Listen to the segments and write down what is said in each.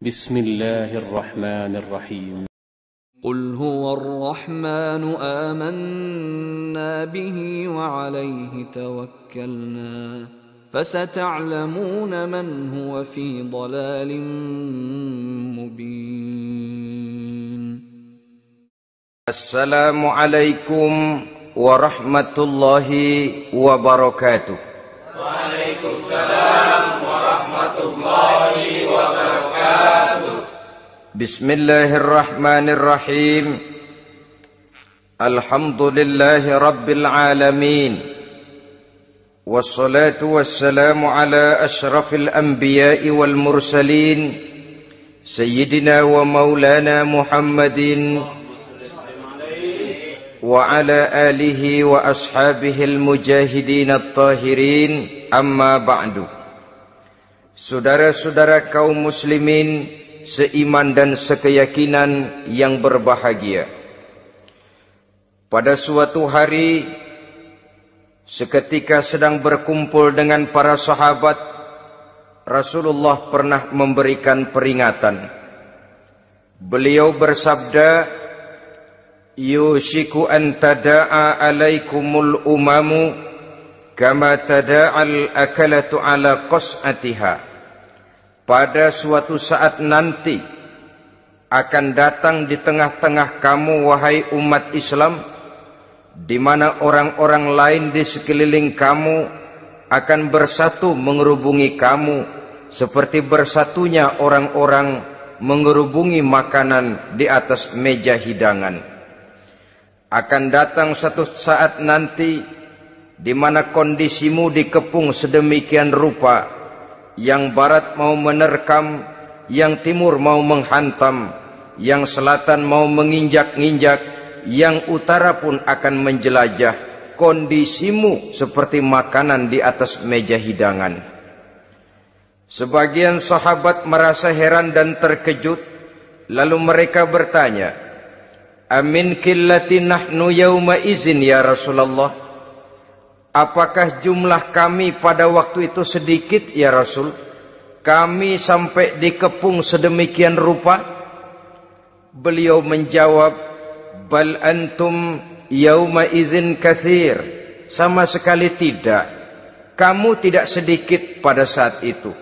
بسم الله الرحمن الرحيم قل هو الرحمن آمنا به وعليه توكلنا فستعلمون من هو في ضلال مبين. السلام عليكم ورحمة الله وبركاته. وعليكم السلام ورحمة الله وبركاته. بسم الله الرحمن الرحيم. الحمد لله رب العالمين، والصلاة والسلام على أشرف الأنبياء والمرسلين سيدنا ومولانا محمد وعلى آله وأصحابه المجاهدين الطاهرين. Amma ba'du. Saudara-saudara kaum muslimin seiman dan sekeyakinan yang berbahagia, pada suatu hari seketika sedang berkumpul dengan para sahabat, Rasulullah pernah memberikan peringatan. Beliau bersabda, yushiku an tada'a alaikumul umamu kama tada'al akalatu ala qas'atiha. Pada suatu saat nanti akan datang di tengah-tengah kamu, wahai umat Islam, di mana orang-orang lain di sekeliling kamu akan bersatu mengerubungi kamu seperti bersatunya orang-orang mengerubungi makanan di atas meja hidangan. Akan datang satu saat nanti di mana kondisimu dikepung sedemikian rupa, yang barat mau menerkam, yang timur mau menghantam, yang selatan mau menginjak-injak, yang utara pun akan menjelajah. Kondisimu seperti makanan di atas meja hidangan. Sebagian sahabat merasa heran dan terkejut, lalu mereka bertanya, amin qillati nahnu yawma izin ya Rasulullah? Apakah jumlah kami pada waktu itu sedikit ya Rasul? Kami sampai dikepung sedemikian rupa? Beliau menjawab, bal antum yauma idzin katsir. Sama sekali tidak. Kamu tidak sedikit pada saat itu.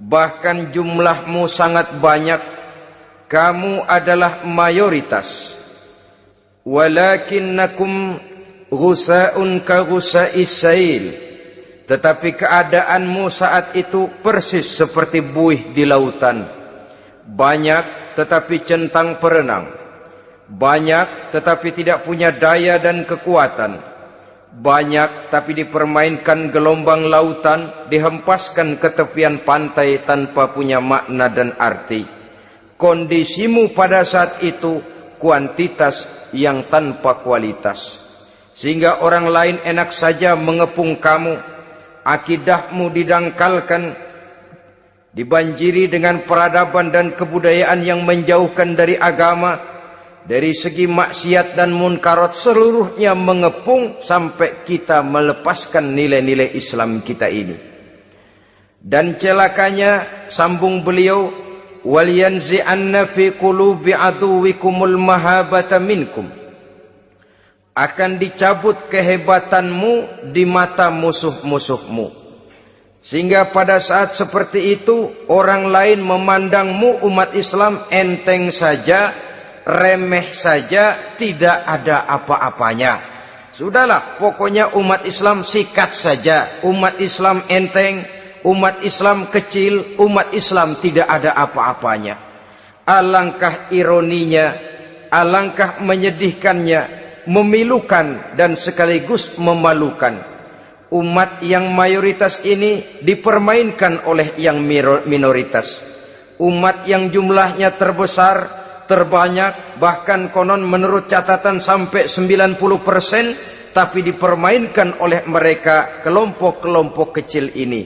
Bahkan jumlahmu sangat banyak. Kamu adalah mayoritas. Walakinnakum ghusa'un ka ghusa'is sail. Tetapi keadaanmu saat itu persis seperti buih di lautan. Banyak tetapi centang perenang. Banyak tetapi tidak punya daya dan kekuatan. Banyak tapi dipermainkan gelombang lautan, dihempaskan ke tepian pantai tanpa punya makna dan arti. Kondisimu pada saat itu kuantitas yang tanpa kualitas, sehingga orang lain enak saja mengepung kamu. Akidahmu didangkalkan, dibanjiri dengan peradaban dan kebudayaan yang menjauhkan dari agama. Dari segi maksiat dan munkarat seluruhnya mengepung sampai kita melepaskan nilai-nilai Islam kita ini. Dan celakanya, sambung beliau, wal yanzi'anna fi qulubi aduwikumul mahabata minkum. Akan dicabut kehebatanmu di mata musuh-musuhmu, sehingga pada saat seperti itu orang lain memandangmu umat Islam enteng saja, remeh saja, tidak ada apa-apanya. Sudahlah, pokoknya umat Islam sikat saja. Umat Islam enteng, umat Islam kecil, umat Islam tidak ada apa-apanya. Alangkah ironinya, alangkah menyedihkannya, memilukan dan sekaligus memalukan. Umat yang mayoritas ini dipermainkan oleh yang minoritas. Umat yang jumlahnya terbesar, terbanyak, bahkan konon menurut catatan sampai 90%, tapi dipermainkan oleh mereka kelompok-kelompok kecil ini.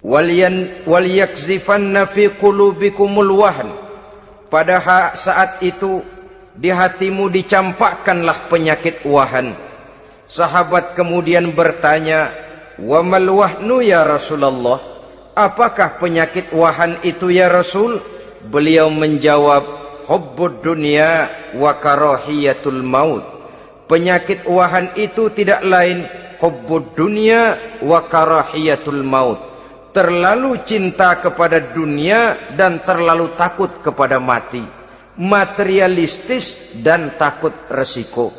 Wal yakzifanna fi qulubikumul wahn. Pada saat itu di hatimu dicampakkanlah penyakit wahan. Sahabat kemudian bertanya, wa mal wahnu ya Rasulullah? apakah penyakit wahan itu ya Rasul? Beliau menjawab, hubbud dunya wa karahiyatul maut. Penyakit wahan itu tidak lain hubbud dunya wa karahiyatul maut. Terlalu cinta kepada dunia dan terlalu takut kepada mati. Materialistis dan takut resiko.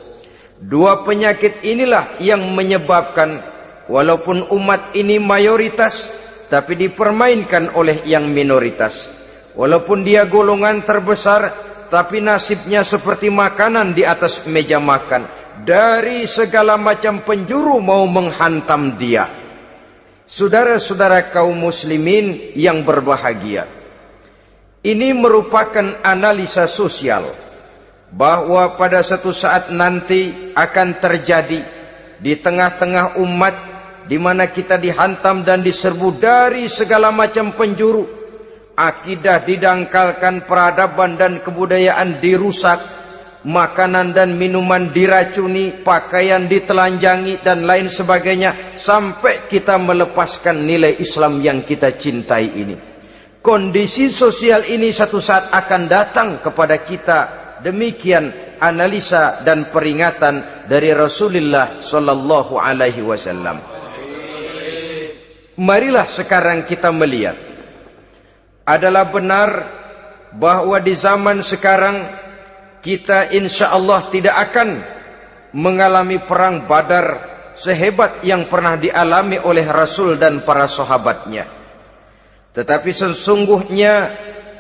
Dua penyakit inilah yang menyebabkan walaupun umat ini mayoritas, tapi dipermainkan oleh yang minoritas. Walaupun dia golongan terbesar, tapi nasibnya seperti makanan di atas meja makan. Dari segala macam penjuru mau menghantam dia. Saudara-saudara kaum muslimin yang berbahagia, ini merupakan analisa sosial bahwa pada satu saat nanti akan terjadi di tengah-tengah umat di mana kita dihantam dan diserbu dari segala macam penjuru. Akidah didangkalkan, peradaban dan kebudayaan dirusak, makanan dan minuman diracuni, pakaian ditelanjangi dan lain sebagainya, sampai kita melepaskan nilai Islam yang kita cintai ini. Kondisi sosial ini satu saat akan datang kepada kita. Demikian analisa dan peringatan dari Rasulullah sallallahu alaihi wasallam. Marilah sekarang kita melihat, adalah benar bahwa di zaman sekarang kita insya Allah tidak akan mengalami perang Badar sehebat yang pernah dialami oleh Rasul dan para sahabatnya. Tetapi sesungguhnya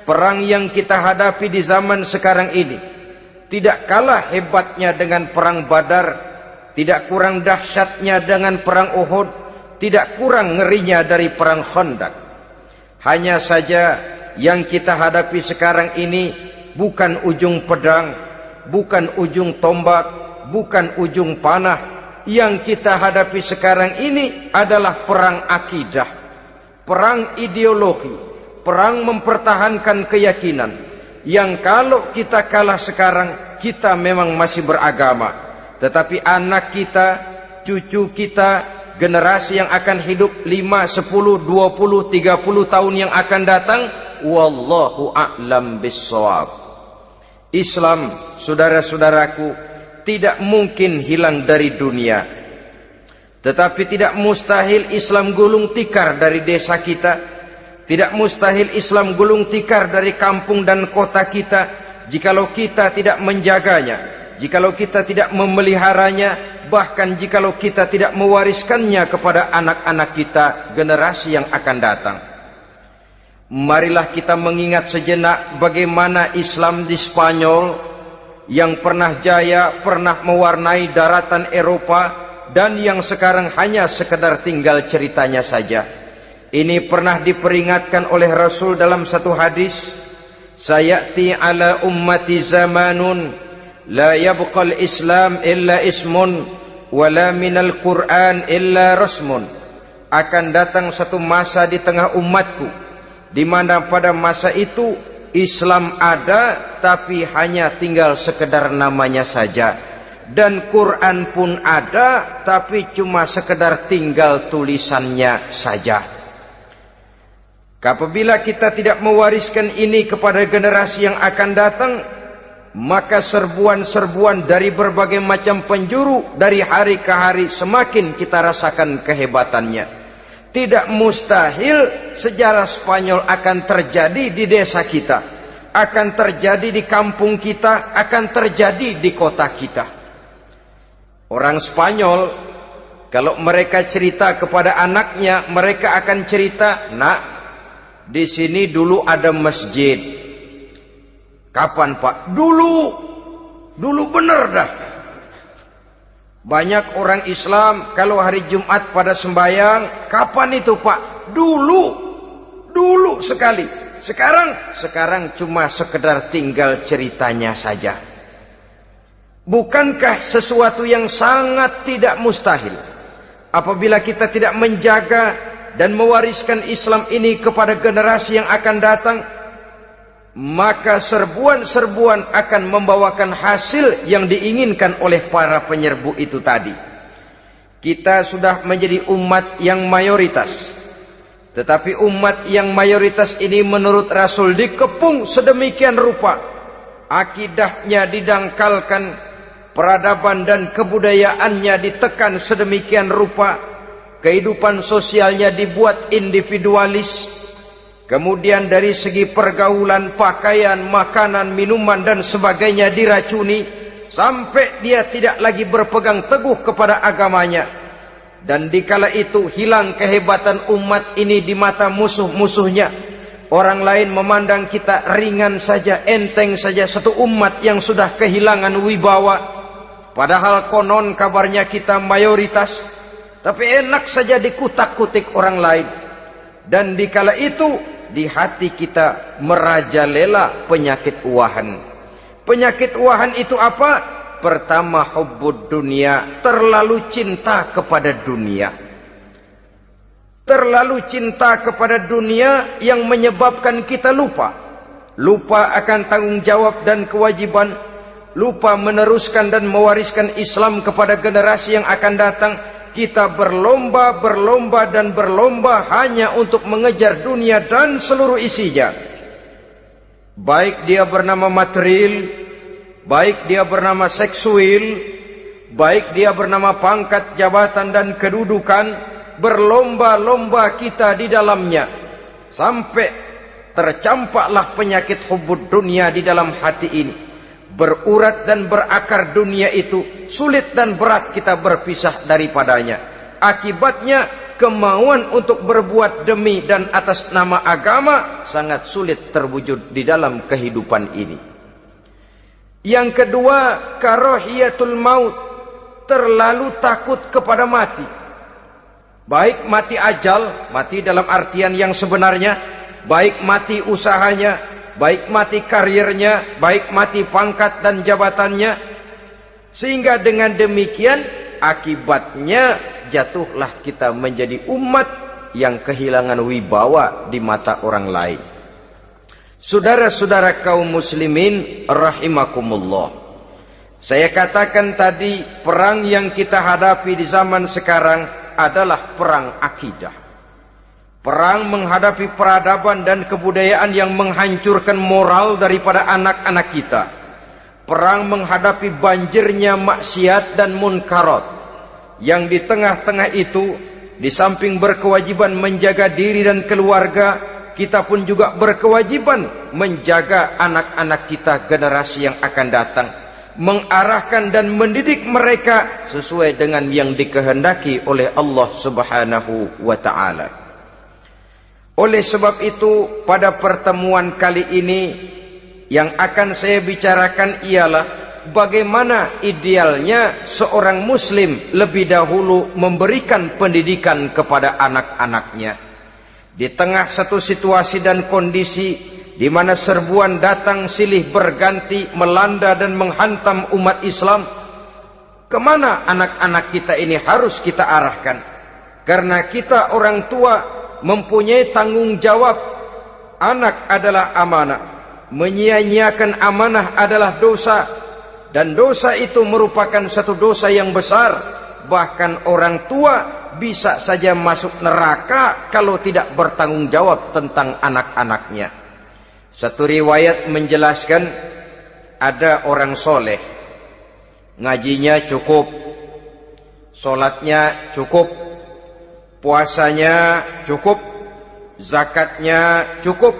perang yang kita hadapi di zaman sekarang ini tidak kalah hebatnya dengan perang Badar, tidak kurang dahsyatnya dengan perang Uhud, tidak kurang ngerinya dari perang Khandaq. Hanya saja yang kita hadapi sekarang ini bukan ujung pedang, bukan ujung tombak, bukan ujung panah. Yang kita hadapi sekarang ini adalah perang akidah, perang ideologi, perang mempertahankan keyakinan. Yang kalau kita kalah sekarang, kita memang masih beragama. Tetapi anak kita, cucu kita, generasi yang akan hidup 5, 10, 20, 30 tahun yang akan datang, wallahu a'lam bissawab. Islam, saudara-saudaraku, tidak mungkin hilang dari dunia. Tetapi tidak mustahil Islam gulung tikar dari desa kita. Tidak mustahil Islam gulung tikar dari kampung dan kota kita, jikalau kita tidak menjaganya, jikalau kita tidak memeliharanya, bahkan jikalau kita tidak mewariskannya kepada anak-anak kita, generasi yang akan datang. Marilah kita mengingat sejenak bagaimana Islam di Spanyol yang pernah jaya, pernah mewarnai daratan Eropa, dan yang sekarang hanya sekedar tinggal ceritanya saja. Ini pernah diperingatkan oleh Rasul dalam satu hadis, sayati ala ummati zamanun la yabqal Islam illa ismun wala minal Quran illa rasmun. Akan datang satu masa di tengah umatku di mana pada masa itu Islam ada tapi hanya tinggal sekedar namanya saja, dan Quran pun ada tapi cuma sekedar tinggal tulisannya saja. Apabila kita tidak mewariskan ini kepada generasi yang akan datang, maka serbuan-serbuan dari berbagai macam penjuru dari hari ke hari semakin kita rasakan kehebatannya. Tidak mustahil sejarah Spanyol akan terjadi di desa kita, akan terjadi di kampung kita, akan terjadi di kota kita. Orang Spanyol kalau mereka cerita kepada anaknya, mereka akan cerita, "Nak, di sini dulu ada masjid." Kapan, Pak? Dulu bener dah. Banyak orang Islam kalau hari Jumat pada sembahyang, kapan itu, Pak? Dulu sekali. Sekarang cuma sekedar tinggal ceritanya saja. Bukankah sesuatu yang sangat tidak mustahil apabila kita tidak menjaga dan mewariskan Islam ini kepada generasi yang akan datang? Maka serbuan-serbuan akan membawakan hasil yang diinginkan oleh para penyerbu itu tadi. Kita sudah menjadi umat yang mayoritas, Tetapi umat yang mayoritas ini menurut Rasul dikepung sedemikian rupa, akidahnya didangkalkan, peradaban dan kebudayaannya ditekan sedemikian rupa, kehidupan sosialnya dibuat individualis, kemudian dari segi pergaulan, pakaian, makanan, minuman dan sebagainya diracuni, sampai dia tidak lagi berpegang teguh kepada agamanya. Dan dikala itu hilang kehebatan umat ini di mata musuh-musuhnya. Orang lain memandang kita ringan saja, enteng saja, satu umat yang sudah kehilangan wibawa. Padahal konon kabarnya kita mayoritas, tapi enak saja dikutak-kutik orang lain. Dan dikala itu di hati kita merajalela penyakit wahan. Penyakit wahan itu apa? Pertama, hubbud dunia, terlalu cinta kepada dunia. Terlalu cinta kepada dunia yang menyebabkan kita lupa akan tanggung jawab dan kewajiban, lupa meneruskan dan mewariskan Islam kepada generasi yang akan datang. Kita berlomba hanya untuk mengejar dunia dan seluruh isinya. Baik dia bernama material, baik dia bernama seksual, baik dia bernama pangkat, jabatan dan kedudukan, berlomba-lomba kita di dalamnya. Sampai tercampaklah penyakit hubbud dunia di dalam hati ini. Berurat dan berakar dunia itu, sulit dan berat kita berpisah daripadanya. Akibatnya kemauan untuk berbuat demi dan atas nama agama sangat sulit terwujud di dalam kehidupan ini. Yang kedua, karahiyatul maut, terlalu takut kepada mati. Baik mati ajal, mati dalam artian yang sebenarnya, baik mati usahanya, baik mati karirnya, baik mati pangkat dan jabatannya. Sehingga dengan demikian akibatnya jatuhlah kita menjadi umat yang kehilangan wibawa di mata orang lain. Saudara-saudara kaum muslimin rahimakumullah, saya katakan tadi, perang yang kita hadapi di zaman sekarang adalah perang akidah. Perang menghadapi peradaban dan kebudayaan yang menghancurkan moral daripada anak-anak kita. Perang menghadapi banjirnya maksiat dan munkarat, yang di tengah-tengah itu, di samping berkewajiban menjaga diri dan keluarga, kita pun juga berkewajiban menjaga anak-anak kita, generasi yang akan datang, mengarahkan dan mendidik mereka sesuai dengan yang dikehendaki oleh Allah Subhanahu wa ta'ala. Oleh sebab itu, pada pertemuan kali ini yang akan saya bicarakan ialah bagaimana idealnya seorang muslim lebih dahulu memberikan pendidikan kepada anak-anaknya. Di tengah satu situasi dan kondisi di mana serbuan datang silih berganti melanda dan menghantam umat Islam, kemana anak-anak kita ini harus kita arahkan? Karena kita orang tua mempunyai tanggung jawab. Anak adalah amanah, menyia-nyiakan amanah adalah dosa, dan dosa itu merupakan satu dosa yang besar. Bahkan orang tua bisa saja masuk neraka kalau tidak bertanggung jawab tentang anak-anaknya. Satu riwayat menjelaskan, ada orang soleh, ngajinya cukup, sholatnya cukup, puasanya cukup, zakatnya cukup,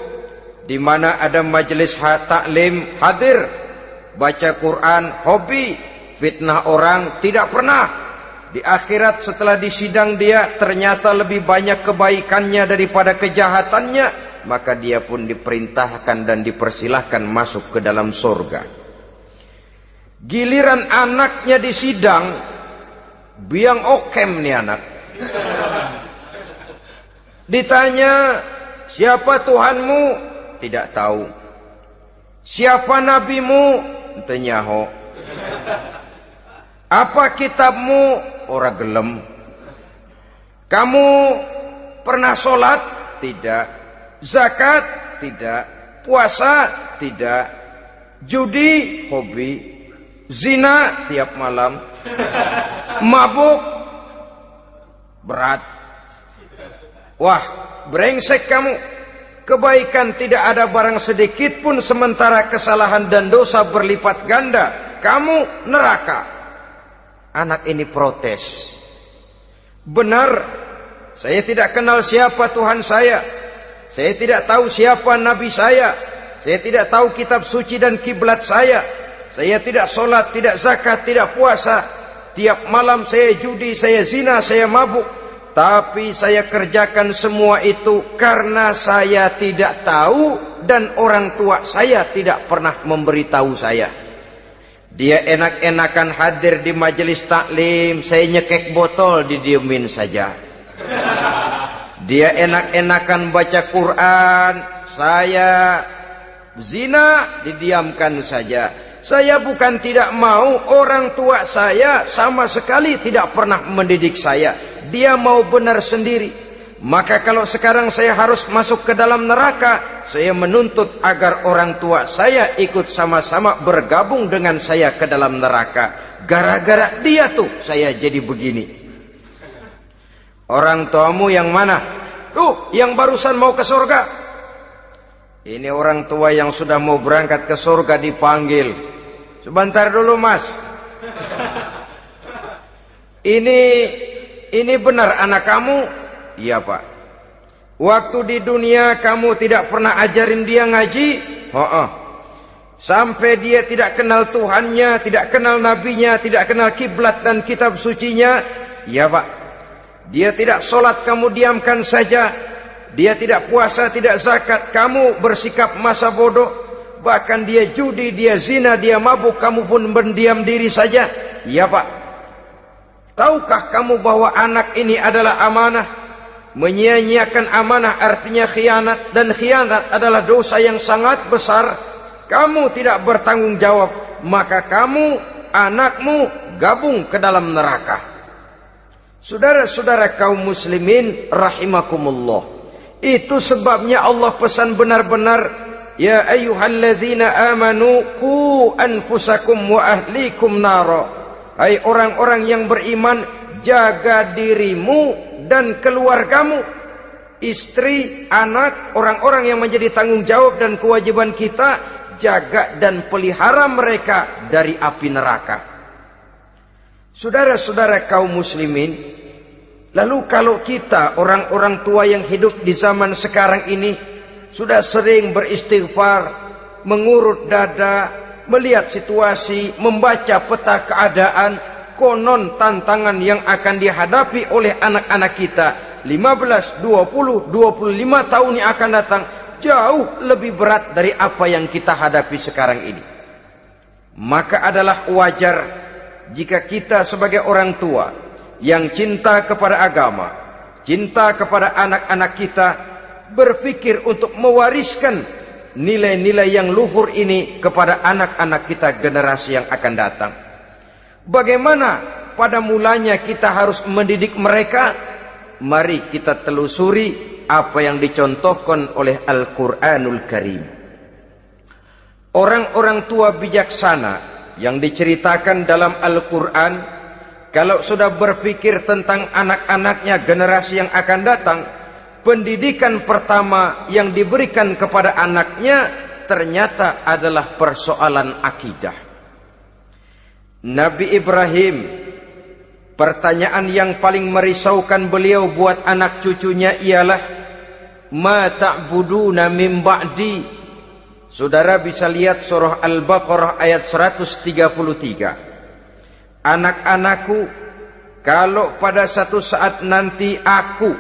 di mana ada majelis taklim hadir, baca Quran hobi, fitnah orang tidak pernah. Di akhirat setelah disidang dia ternyata lebih banyak kebaikannya daripada kejahatannya, maka dia pun diperintahkan dan dipersilahkan masuk ke dalam surga. Giliran anaknya disidang, biang okem nih anak. Ditanya, siapa Tuhanmu? Tidak tahu. Siapa nabimu? Tenyaho. Apa kitabmu? Ora gelem. Kamu pernah sholat? Tidak. Zakat? Tidak. Puasa? Tidak. Judi? Hobi. Zina? Tiap malam. Mabuk? Berat. Wah, brengsek kamu. Kebaikan tidak ada barang sedikit pun, sementara kesalahan dan dosa berlipat ganda. Kamu neraka. Anak ini protes. Benar, saya tidak kenal siapa Tuhan saya. Saya tidak tahu siapa Nabi saya. Saya tidak tahu kitab suci dan kiblat saya. Saya tidak sholat, tidak zakat, tidak puasa. Tiap malam saya judi, saya zina, saya mabuk. Tapi saya kerjakan semua itu karena saya tidak tahu dan orang tua saya tidak pernah memberitahu saya. Dia enak-enakan hadir di majelis taklim, saya nyekek botol, didiemin saja. Dia enak-enakan baca Quran, saya zina, didiamkan saja. Saya bukan tidak mau, orang tua saya sama sekali tidak pernah mendidik saya. Dia mau benar sendiri. Maka kalau sekarang saya harus masuk ke dalam neraka, saya menuntut agar orang tua saya ikut sama-sama bergabung dengan saya ke dalam neraka. Gara-gara dia tuh saya jadi begini. Orang tuamu yang mana? Tuh, yang barusan mau ke surga. Ini orang tua yang sudah mau berangkat ke surga dipanggil. Sebentar dulu, Mas. Ini benar anak kamu? Iya, Pak. Waktu di dunia kamu tidak pernah ajarin dia ngaji? Sampai dia tidak kenal Tuhannya, tidak kenal nabinya, tidak kenal kiblat dan kitab sucinya? Iya, Pak. Dia tidak sholat, kamu diamkan saja. Dia tidak puasa, tidak zakat, kamu bersikap masa bodoh. Bahkan dia judi, dia zina, dia mabuk, kamu pun berdiam diri saja. Iya, Pak. Tahukah kamu bahwa anak ini adalah amanah? Menyia-nyiakan amanah artinya khianat, dan khianat adalah dosa yang sangat besar. Kamu tidak bertanggung jawab, maka kamu, anakmu gabung ke dalam neraka. Saudara-saudara kaum muslimin rahimakumullah, itu sebabnya Allah pesan benar-benar, ya ayyuhalladzina amanu qu anfusakum wa ahlikum nara. Hai orang-orang yang beriman, jaga dirimu dan keluargamu, istri, anak, orang-orang yang menjadi tanggung jawab dan kewajiban kita, jaga dan pelihara mereka dari api neraka. Saudara-saudara kaum muslimin, lalu kalau kita orang-orang tua yang hidup di zaman sekarang ini sudah sering beristighfar, mengurut dada, melihat situasi, membaca peta keadaan, konon tantangan yang akan dihadapi oleh anak-anak kita 15, 20, 25 tahun yang akan datang jauh lebih berat dari apa yang kita hadapi sekarang ini. Maka adalah wajar jika kita sebagai orang tua yang cinta kepada agama, cinta kepada anak-anak kita, berpikir untuk mewariskan nilai-nilai yang luhur ini kepada anak-anak kita generasi yang akan datang. Bagaimana pada mulanya kita harus mendidik mereka? Mari kita telusuri apa yang dicontohkan oleh Al-Quranul Karim. Orang-orang tua bijaksana yang diceritakan dalam Al-Quran, kalau sudah berpikir tentang anak-anaknya generasi yang akan datang, pendidikan pertama yang diberikan kepada anaknya ternyata adalah persoalan akidah. Nabi Ibrahim, pertanyaan yang paling merisaukan beliau buat anak cucunya ialah, ma ta'buduna min ba'di. Saudara bisa lihat surah Al-Baqarah ayat 133. Anak-anakku, kalau pada satu saat nanti aku,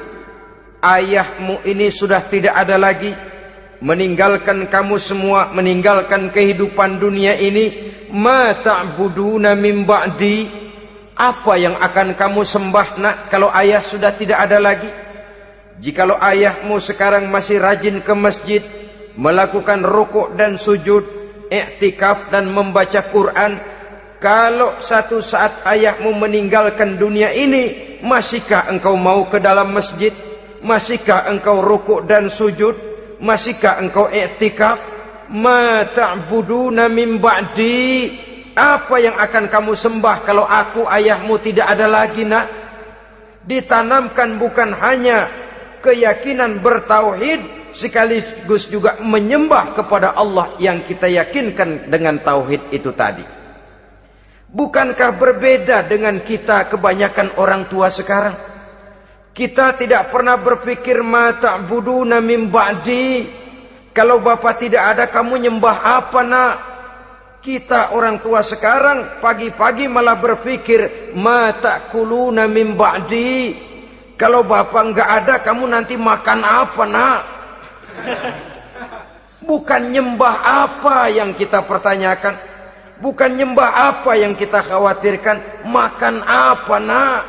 ayahmu ini sudah tidak ada lagi, meninggalkan kamu semua, meninggalkan kehidupan dunia ini, ma ta'buduna min ba'di, apa yang akan kamu sembah nak kalau ayah sudah tidak ada lagi? Jikalau ayahmu sekarang masih rajin ke masjid, melakukan rukuk dan sujud, i'tikaf dan membaca Quran, kalau satu saat ayahmu meninggalkan dunia ini, masihkah engkau mau ke dalam masjid? Masihkah engkau rukuk dan sujud? Masihkah engkau i'tikaf? Ma ta'buduna min ba'di, apa yang akan kamu sembah kalau aku ayahmu tidak ada lagi nak? Ditanamkan bukan hanya keyakinan bertauhid sekaligus juga menyembah kepada Allah yang kita yakinkan dengan tauhid itu tadi. Bukankah berbeda dengan kita kebanyakan orang tua sekarang? Kita tidak pernah berpikir ma ta'buduna min ba'di. Kalau bapak tidak ada, kamu nyembah apa nak? Kita orang tua sekarang pagi-pagi malah berpikir ma ta'kuluna min ba'di. Kalau bapak enggak ada, kamu nanti makan apa nak? Bukan nyembah apa yang kita pertanyakan, bukan nyembah apa yang kita khawatirkan, makan apa nak?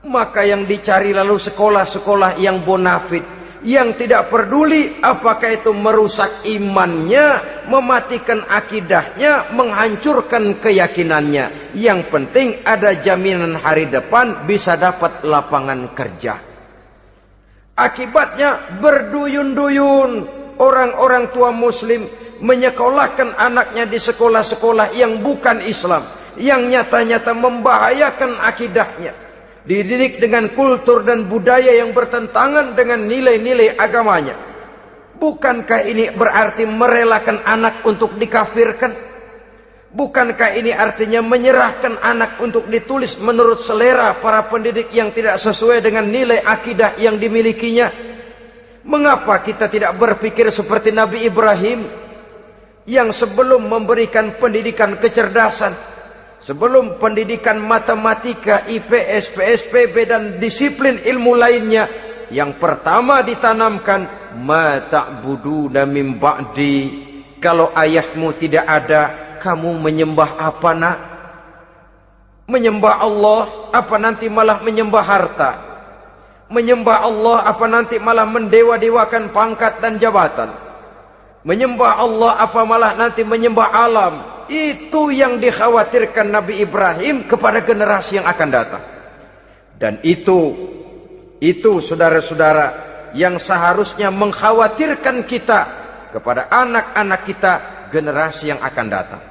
Maka yang dicari lalu sekolah-sekolah yang bonafit, yang tidak peduli apakah itu merusak imannya, mematikan akidahnya, menghancurkan keyakinannya. Yang penting ada jaminan hari depan bisa dapat lapangan kerja. Akibatnya berduyun-duyun orang-orang tua muslim menyekolahkan anaknya di sekolah-sekolah yang bukan Islam, yang nyata-nyata membahayakan akidahnya, dididik dengan kultur dan budaya yang bertentangan dengan nilai-nilai agamanya. Bukankah ini berarti merelakan anak untuk dikafirkan? Bukankah ini artinya menyerahkan anak untuk ditulis menurut selera para pendidik yang tidak sesuai dengan nilai akidah yang dimilikinya? Mengapa kita tidak berpikir seperti Nabi Ibrahim, yang sebelum memberikan pendidikan kecerdasan, sebelum pendidikan matematika, IPS, PSPB dan disiplin ilmu lainnya, yang pertama ditanamkan ma ta'buduna min ba'di. Kalau ayahmu tidak ada, kamu menyembah apa nak? Menyembah Allah apa nanti malah menyembah harta? Menyembah Allah apa nanti malah mendewa-dewakan pangkat dan jabatan? Menyembah Allah apa malah nanti menyembah alam? Itu yang dikhawatirkan Nabi Ibrahim kepada generasi yang akan datang. Dan itu saudara-saudara yang seharusnya mengkhawatirkan kita kepada anak-anak kita, generasi yang akan datang.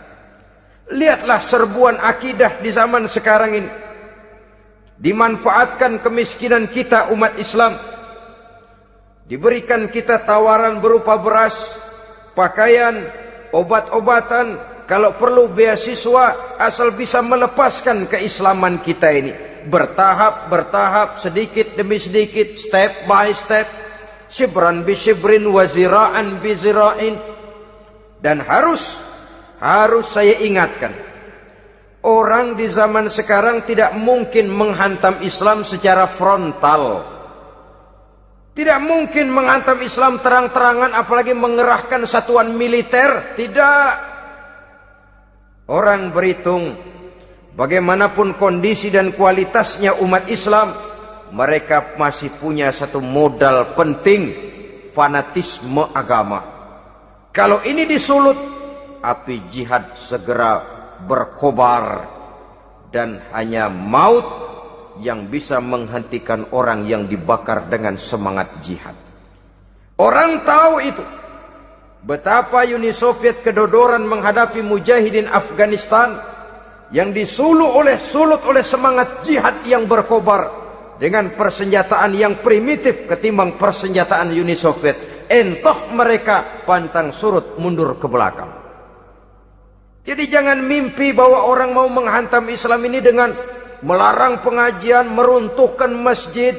Lihatlah serbuan akidah di zaman sekarang ini. Dimanfaatkan kemiskinan kita umat Islam. Diberikan kita tawaran berupa beras, pakaian, obat-obatan, kalau perlu beasiswa, asal bisa melepaskan keislaman kita ini. Bertahap, sedikit demi sedikit, step by step, shibran bi shibrin wa zira'an bi zira'in. Dan harus saya ingatkan, orang di zaman sekarang tidak mungkin menghantam Islam secara frontal. Tidak mungkin menghantam Islam terang-terangan, apalagi mengerahkan satuan militer. Tidak. Orang berhitung bagaimanapun kondisi dan kualitasnya umat Islam, mereka masih punya satu modal penting, fanatisme agama. Kalau ini disulut, api jihad segera berkobar, dan hanya maut yang bisa menghentikan orang yang dibakar dengan semangat jihad. Orang tahu itu. Betapa Uni Soviet kedodoran menghadapi mujahidin Afghanistan yang disulut oleh semangat jihad yang berkobar dengan persenjataan yang primitif ketimbang persenjataan Uni Soviet. Entah mereka pantang surut mundur ke belakang. Jadi jangan mimpi bahwa orang mau menghantam Islam ini dengan melarang pengajian, meruntuhkan masjid,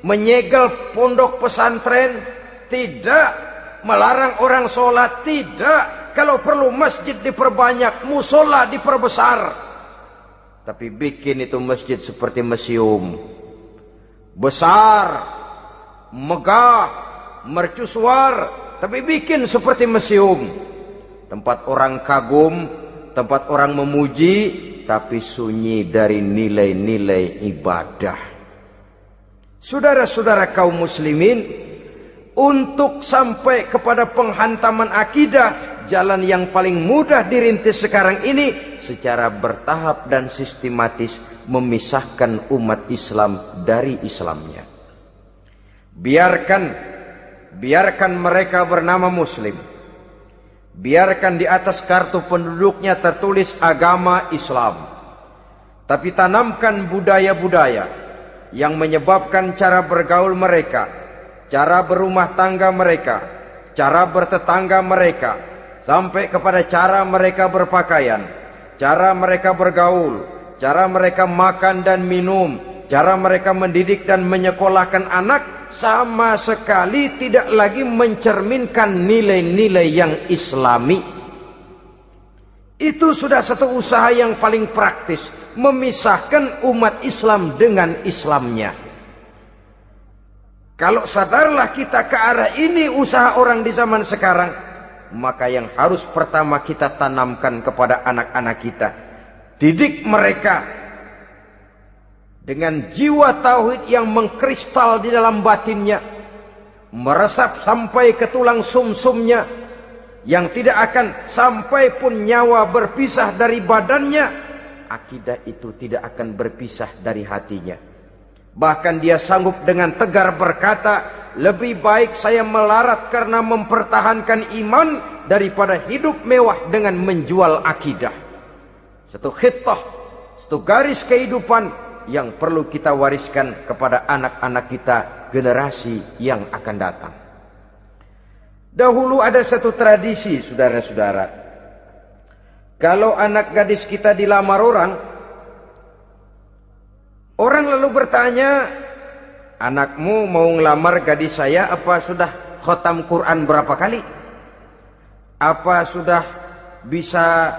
menyegel pondok pesantren. Tidak. Melarang orang sholat. Tidak. Kalau perlu masjid diperbanyak, musola diperbesar. Tapi bikin itu masjid seperti museum. Besar, megah, mercusuar, tapi bikin seperti museum. Tempat orang kagum, tempat orang memuji, tapi sunyi dari nilai-nilai ibadah. Saudara-saudara kaum muslimin, untuk sampai kepada penghantaman akidah, jalan yang paling mudah dirintis sekarang ini secara bertahap dan sistematis, memisahkan umat Islam dari Islamnya. Biarkan mereka bernama Muslim. Biarkan di atas kartu penduduknya tertulis agama Islam. Tapi tanamkan budaya-budaya yang menyebabkan cara bergaul mereka, cara berumah tangga mereka, cara bertetangga mereka, sampai kepada cara mereka berpakaian, cara mereka bergaul, cara mereka makan dan minum, cara mereka mendidik dan menyekolahkan anak, sama sekali tidak lagi mencerminkan nilai-nilai yang islami. Itu sudah satu usaha yang paling praktis, memisahkan umat Islam dengan Islamnya. Kalau sadarlah kita ke arah ini usaha orang di zaman sekarang, maka yang harus pertama kita tanamkan kepada anak-anak kita, didik mereka dengan jiwa tauhid yang mengkristal di dalam batinnya, meresap sampai ke tulang sumsumnya, yang tidak akan sampai pun nyawa berpisah dari badannya, akidah itu tidak akan berpisah dari hatinya. Bahkan dia sanggup dengan tegar berkata, lebih baik saya melarat karena mempertahankan iman daripada hidup mewah dengan menjual akidah. Satu khitah, satu garis kehidupan yang perlu kita wariskan kepada anak-anak kita, generasi yang akan datang. Dahulu ada satu tradisi, saudara-saudara. Kalau anak gadis kita dilamar orang, orang lalu bertanya, anakmu mau ngelamar gadis saya, apa sudah khatam Quran berapa kali? Apa sudah bisa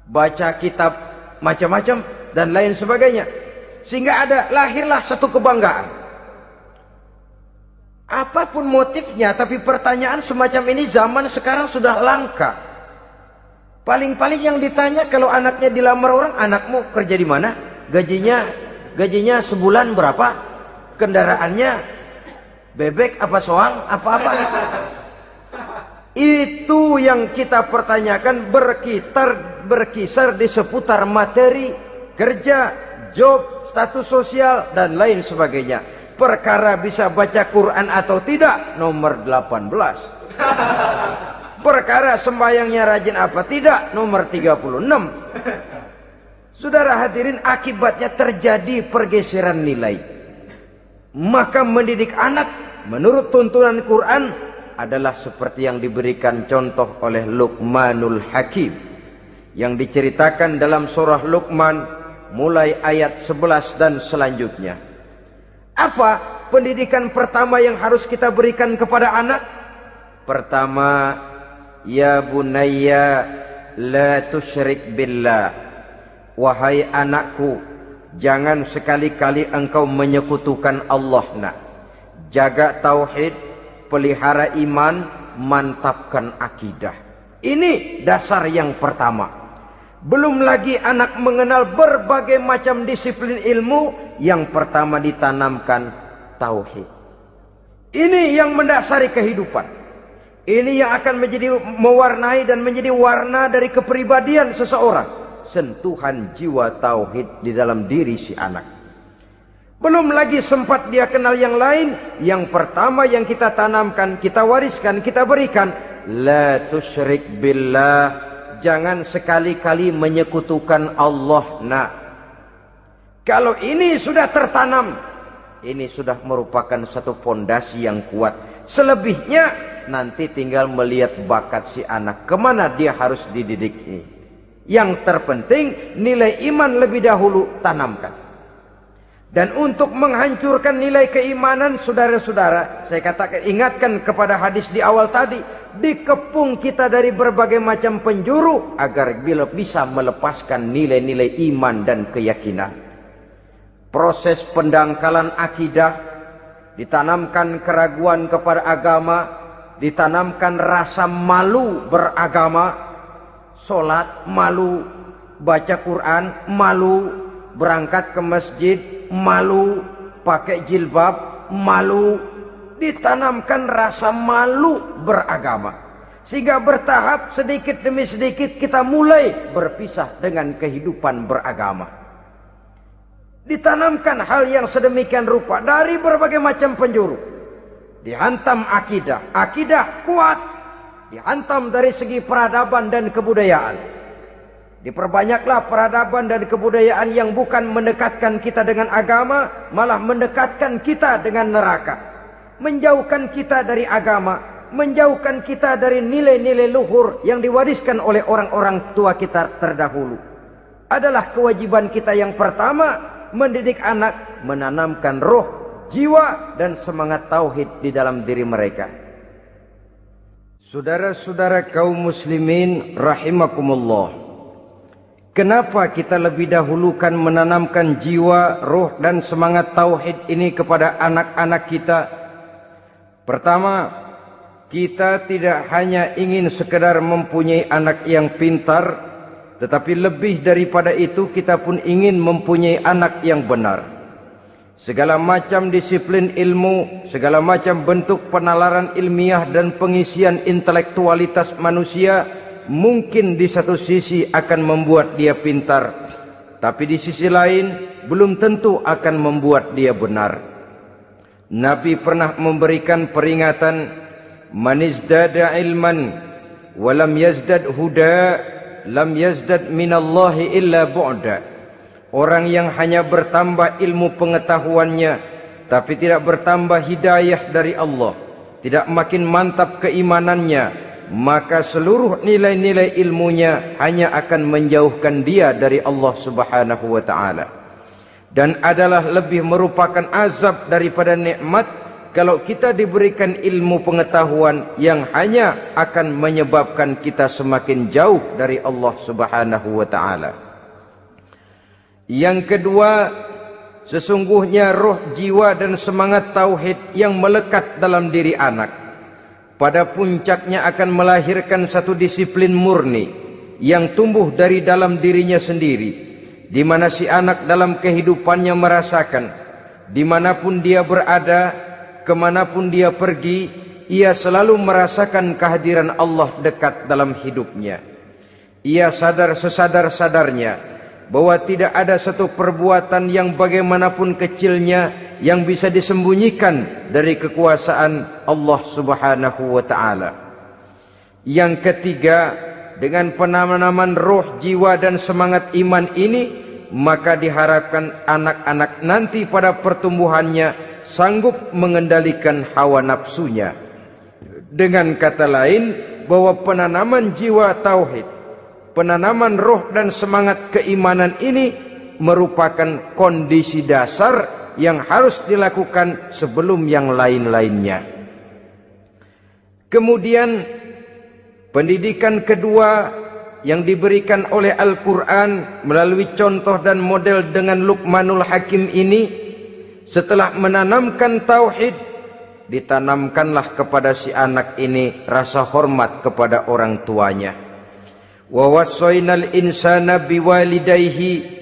baca kitab macam-macam dan lain sebagainya? Sehingga lahirlah satu kebanggaan. Apapun motifnya, tapi pertanyaan semacam ini zaman sekarang sudah langka. Paling-paling yang ditanya kalau anaknya dilamar orang, anakmu kerja di mana? Gajinya sebulan berapa? Kendaraannya bebek apa soang? Apa-apa? Itu yang kita pertanyakan, berkisar di seputar materi, kerja, job, status sosial, dan lain sebagainya. Perkara bisa baca Quran atau tidak, nomor 18. Perkara sembahyangnya rajin apa tidak, nomor 36. Saudara hadirin, akibatnya terjadi pergeseran nilai. Maka mendidik anak menurut tuntunan Quran adalah seperti yang diberikan contoh oleh Luqmanul Hakim, yang diceritakan dalam surah Luqman mulai ayat 11 dan selanjutnya. Apa pendidikan pertama yang harus kita berikan kepada anak? Pertama, ya bunayya la tusyrik billah. Wahai anakku, jangan sekali-kali engkau menyekutukan Allah. Nak, jaga tauhid, pelihara iman, mantapkan akidah. Ini dasar yang pertama. Belum lagi anak mengenal berbagai macam disiplin ilmu, yang pertama ditanamkan tauhid. Ini yang mendasari kehidupan. Ini yang akan menjadi mewarnai dan menjadi warna dari kepribadian seseorang. Sentuhan jiwa tauhid di dalam diri si anak. Belum lagi sempat dia kenal yang lain. Yang pertama yang kita tanamkan, kita wariskan, kita berikan, la tusyrik billah. Jangan sekali-kali menyekutukan Allah. Nah, kalau ini sudah tertanam, ini sudah merupakan satu fondasi yang kuat. Selebihnya nanti tinggal melihat bakat si anak, kemana dia harus dididik ini. Yang terpenting nilai iman lebih dahulu tanamkan. Dan untuk menghancurkan nilai keimanan, saudara-saudara, saya katakan, ingatkan kepada hadis di awal tadi, dikepung kita dari berbagai macam penjuru agar bila bisa melepaskan nilai-nilai iman dan keyakinan. Proses pendangkalan akidah, ditanamkan keraguan kepada agama, ditanamkan rasa malu beragama, sholat malu, baca Quran malu, berangkat ke masjid malu, pakai jilbab malu. Ditanamkan rasa malu beragama, sehingga bertahap sedikit demi sedikit kita mulai berpisah dengan kehidupan beragama. Ditanamkan hal yang sedemikian rupa dari berbagai macam penjuru. Dihantam akidah, akidah kuat, dihantam dari segi peradaban dan kebudayaan, Diperbanyaklah peradaban dan kebudayaan yang bukan mendekatkan kita dengan agama, malah mendekatkan kita dengan neraka. Menjauhkan kita dari agama, menjauhkan kita dari nilai-nilai luhur yang diwariskan oleh orang-orang tua kita terdahulu. Adalah kewajiban kita yang pertama, mendidik anak, menanamkan roh, jiwa, dan semangat tauhid di dalam diri mereka. Saudara-saudara kaum muslimin rahimakumullah. Kenapa kita lebih dahulukan menanamkan jiwa, roh, dan semangat tauhid ini kepada anak-anak kita? Pertama, kita tidak hanya ingin sekedar mempunyai anak yang pintar, tetapi lebih daripada itu kita pun ingin mempunyai anak yang benar. Segala macam disiplin ilmu, segala macam bentuk penalaran ilmiah dan pengisian intelektualitas manusia mungkin di satu sisi akan membuat dia pintar, tapi di sisi lain belum tentu akan membuat dia benar. Nabi pernah memberikan peringatan, man izdada ilman walam yazdad huda lam yazdad minallahi illa bu'da. Orang yang hanya bertambah ilmu pengetahuannya tapi tidak bertambah hidayah dari Allah, tidak makin mantap keimanannya, maka seluruh nilai-nilai ilmunya hanya akan menjauhkan dia dari Allah Subhanahu wa ta'ala. Dan adalah lebih merupakan azab daripada nikmat kalau kita diberikan ilmu pengetahuan yang hanya akan menyebabkan kita semakin jauh dari Allah Subhanahu wa ta'ala. Yang kedua, sesungguhnya roh, jiwa, dan semangat tauhid yang melekat dalam diri anak pada puncaknya akan melahirkan satu disiplin murni yang tumbuh dari dalam dirinya sendiri, di mana si anak dalam kehidupannya merasakan, dimanapun dia berada, kemanapun dia pergi, ia selalu merasakan kehadiran Allah dekat dalam hidupnya. Ia sadar sesadar-sadarnya bahwa tidak ada satu perbuatan yang bagaimanapun kecilnya yang bisa disembunyikan dari kekuasaan Allah Subhanahu wa ta'ala. Yang ketiga, dengan penanaman roh, jiwa, dan semangat iman ini, maka diharapkan anak-anak nanti pada pertumbuhannya sanggup mengendalikan hawa nafsunya. Dengan kata lain, bahwa penanaman jiwa tauhid, penanaman roh dan semangat keimanan ini merupakan kondisi dasar yang harus dilakukan sebelum yang lain-lainnya. Kemudian pendidikan kedua yang diberikan oleh Al-Quran melalui contoh dan model dengan Luqmanul Hakim ini, setelah menanamkan tauhid, ditanamkanlah kepada si anak ini rasa hormat kepada orang tuanya. Wa wassaynal insana biwalidayhi,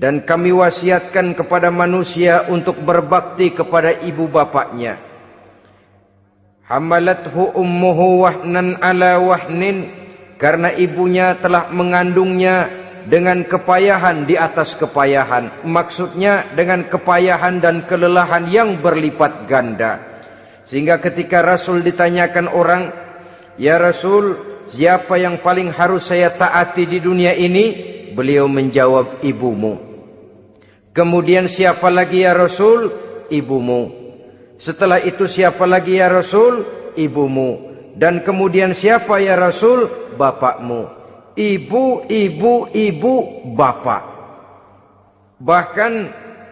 dan kami wasiatkan kepada manusia untuk berbakti kepada ibu bapaknya. Hamalathu ummuhu wahnan ala wahnin, karena ibunya telah mengandungnya dengan kepayahan di atas kepayahan. Maksudnya dengan kepayahan dan kelelahan yang berlipat ganda. Sehingga ketika Rasul ditanyakan orang, ya Rasul, siapa yang paling harus saya taati di dunia ini? Beliau menjawab, ibumu. Kemudian siapa lagi ya Rasul? Ibumu. Setelah itu siapa lagi ya Rasul? Ibumu. Dan kemudian siapa ya Rasul? Bapakmu. Ibu, ibu, ibu, bapak. Bahkan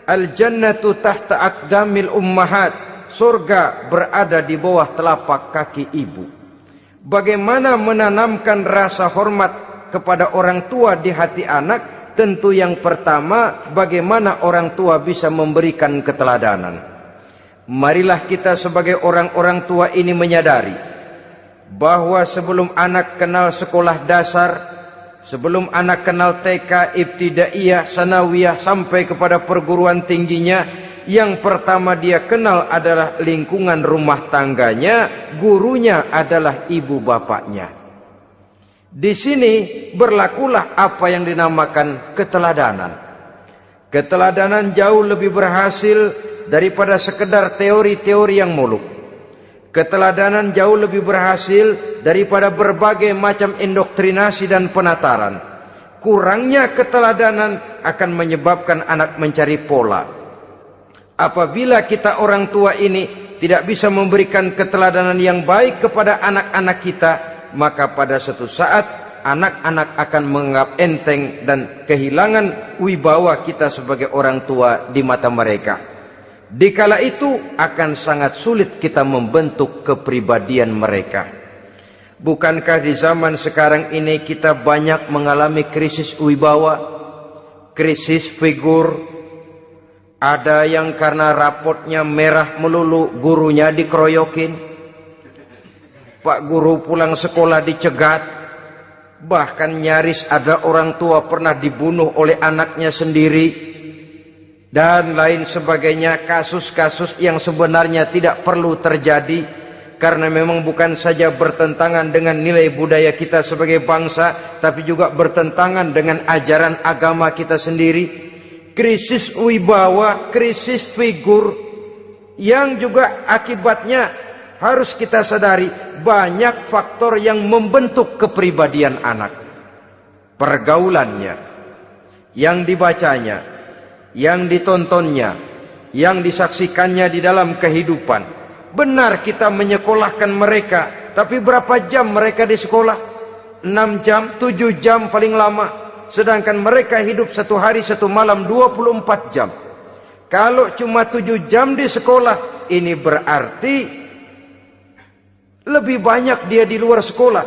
al-jannatu tahta aqdamil ummahat, surga berada di bawah telapak kaki ibu. Bagaimana menanamkan rasa hormat kepada orang tua di hati anak? Tentu yang pertama, bagaimana orang tua bisa memberikan keteladanan. Marilah kita sebagai orang-orang tua ini menyadari bahwa sebelum anak kenal sekolah dasar, sebelum anak kenal TK, ibtidaiyah, sanawiyah, sampai kepada perguruan tingginya, yang pertama dia kenal adalah lingkungan rumah tangganya, gurunya adalah ibu bapaknya. Di sini berlakulah apa yang dinamakan keteladanan. Keteladanan jauh lebih berhasil daripada sekedar teori-teori yang muluk. Keteladanan jauh lebih berhasil daripada berbagai macam indoktrinasi dan penataran. Kurangnya keteladanan akan menyebabkan anak mencari pola. Apabila kita orang tua ini tidak bisa memberikan keteladanan yang baik kepada anak-anak kita, maka pada suatu saat anak-anak akan menganggap enteng dan kehilangan wibawa kita sebagai orang tua di mata mereka. Dikala itu akan sangat sulit kita membentuk kepribadian mereka. Bukankah di zaman sekarang ini kita banyak mengalami krisis wibawa, krisis figur? Ada yang karena rapotnya merah melulu, gurunya dikeroyokin. Pak guru pulang sekolah dicegat. Bahkan nyaris ada orang tua pernah dibunuh oleh anaknya sendiri. Dan lain sebagainya, kasus-kasus yang sebenarnya tidak perlu terjadi. Karena memang bukan saja bertentangan dengan nilai budaya kita sebagai bangsa, tapi juga bertentangan dengan ajaran agama kita sendiri. Krisis wibawa, krisis figur, yang juga akibatnya harus kita sadari banyak faktor yang membentuk kepribadian anak. Pergaulannya, yang dibacanya, yang ditontonnya, yang disaksikannya di dalam kehidupan. Benar kita menyekolahkan mereka, tapi berapa jam mereka di sekolah? 6 jam, 7 jam paling lama. Sedangkan mereka hidup satu hari satu malam 24 jam. Kalau cuma 7 jam di sekolah, ini berarti lebih banyak dia di luar sekolah.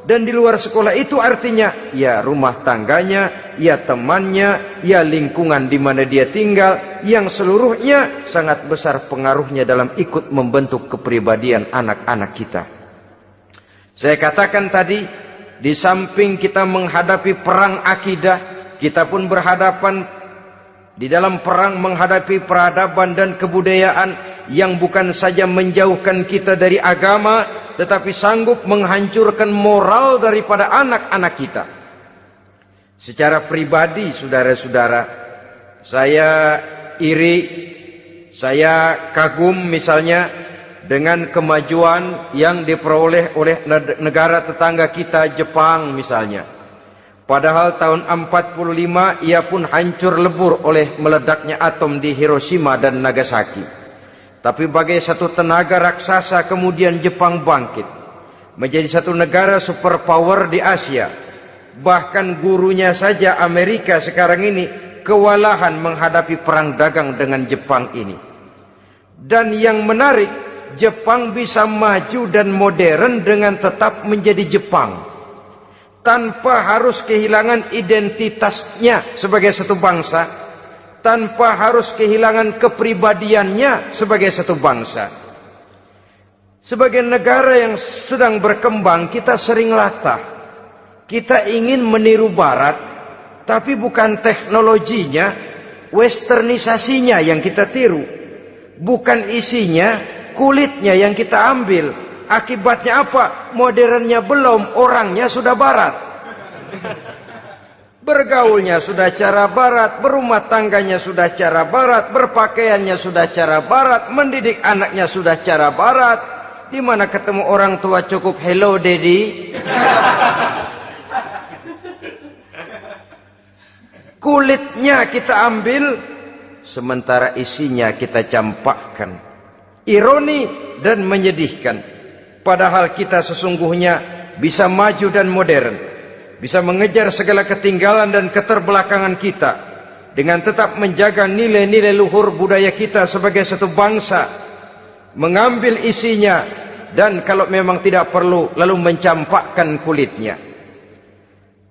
Dan di luar sekolah itu artinya ya rumah tangganya, ya temannya, ya lingkungan di mana dia tinggal, yang seluruhnya sangat besar pengaruhnya dalam ikut membentuk kepribadian anak-anak kita. Saya katakan tadi, di samping kita menghadapi perang akidah, kita pun berhadapan di dalam perang menghadapi peradaban dan kebudayaan yang bukan saja menjauhkan kita dari agama, tetapi sanggup menghancurkan moral daripada anak-anak kita. Secara pribadi, saudara-saudara, saya iri, saya kagum misalnya dengan kemajuan yang diperoleh oleh negara tetangga kita, Jepang misalnya. Padahal tahun 45 ia pun hancur lebur oleh meledaknya atom di Hiroshima dan Nagasaki. Tapi bagai satu tenaga raksasa kemudian Jepang bangkit menjadi satu negara superpower di Asia. Bahkan gurunya saja Amerika sekarang ini kewalahan menghadapi perang dagang dengan Jepang ini. Dan yang menarik, Jepang bisa maju dan modern dengan tetap menjadi Jepang, tanpa harus kehilangan identitasnya sebagai satu bangsa, tanpa harus kehilangan kepribadiannya sebagai satu bangsa. Sebagai negara yang sedang berkembang, kita sering latah. Kita ingin meniru Barat, tapi bukan teknologinya, westernisasinya yang kita tiru. Bukan isinya, kulitnya yang kita ambil. Akibatnya apa? Modernnya belum, orangnya sudah Barat. Bergaulnya sudah cara Barat, berumah tangganya sudah cara Barat, berpakaiannya sudah cara Barat, mendidik anaknya sudah cara Barat. Di mana ketemu orang tua cukup hello daddy. Kulitnya kita ambil, sementara isinya kita campakkan. Ironi dan menyedihkan. Padahal kita sesungguhnya bisa maju dan modern, bisa mengejar segala ketinggalan dan keterbelakangan kita dengan tetap menjaga nilai-nilai luhur budaya kita sebagai satu bangsa, mengambil isinya, dan kalau memang tidak perlu lalu mencampakkan kulitnya.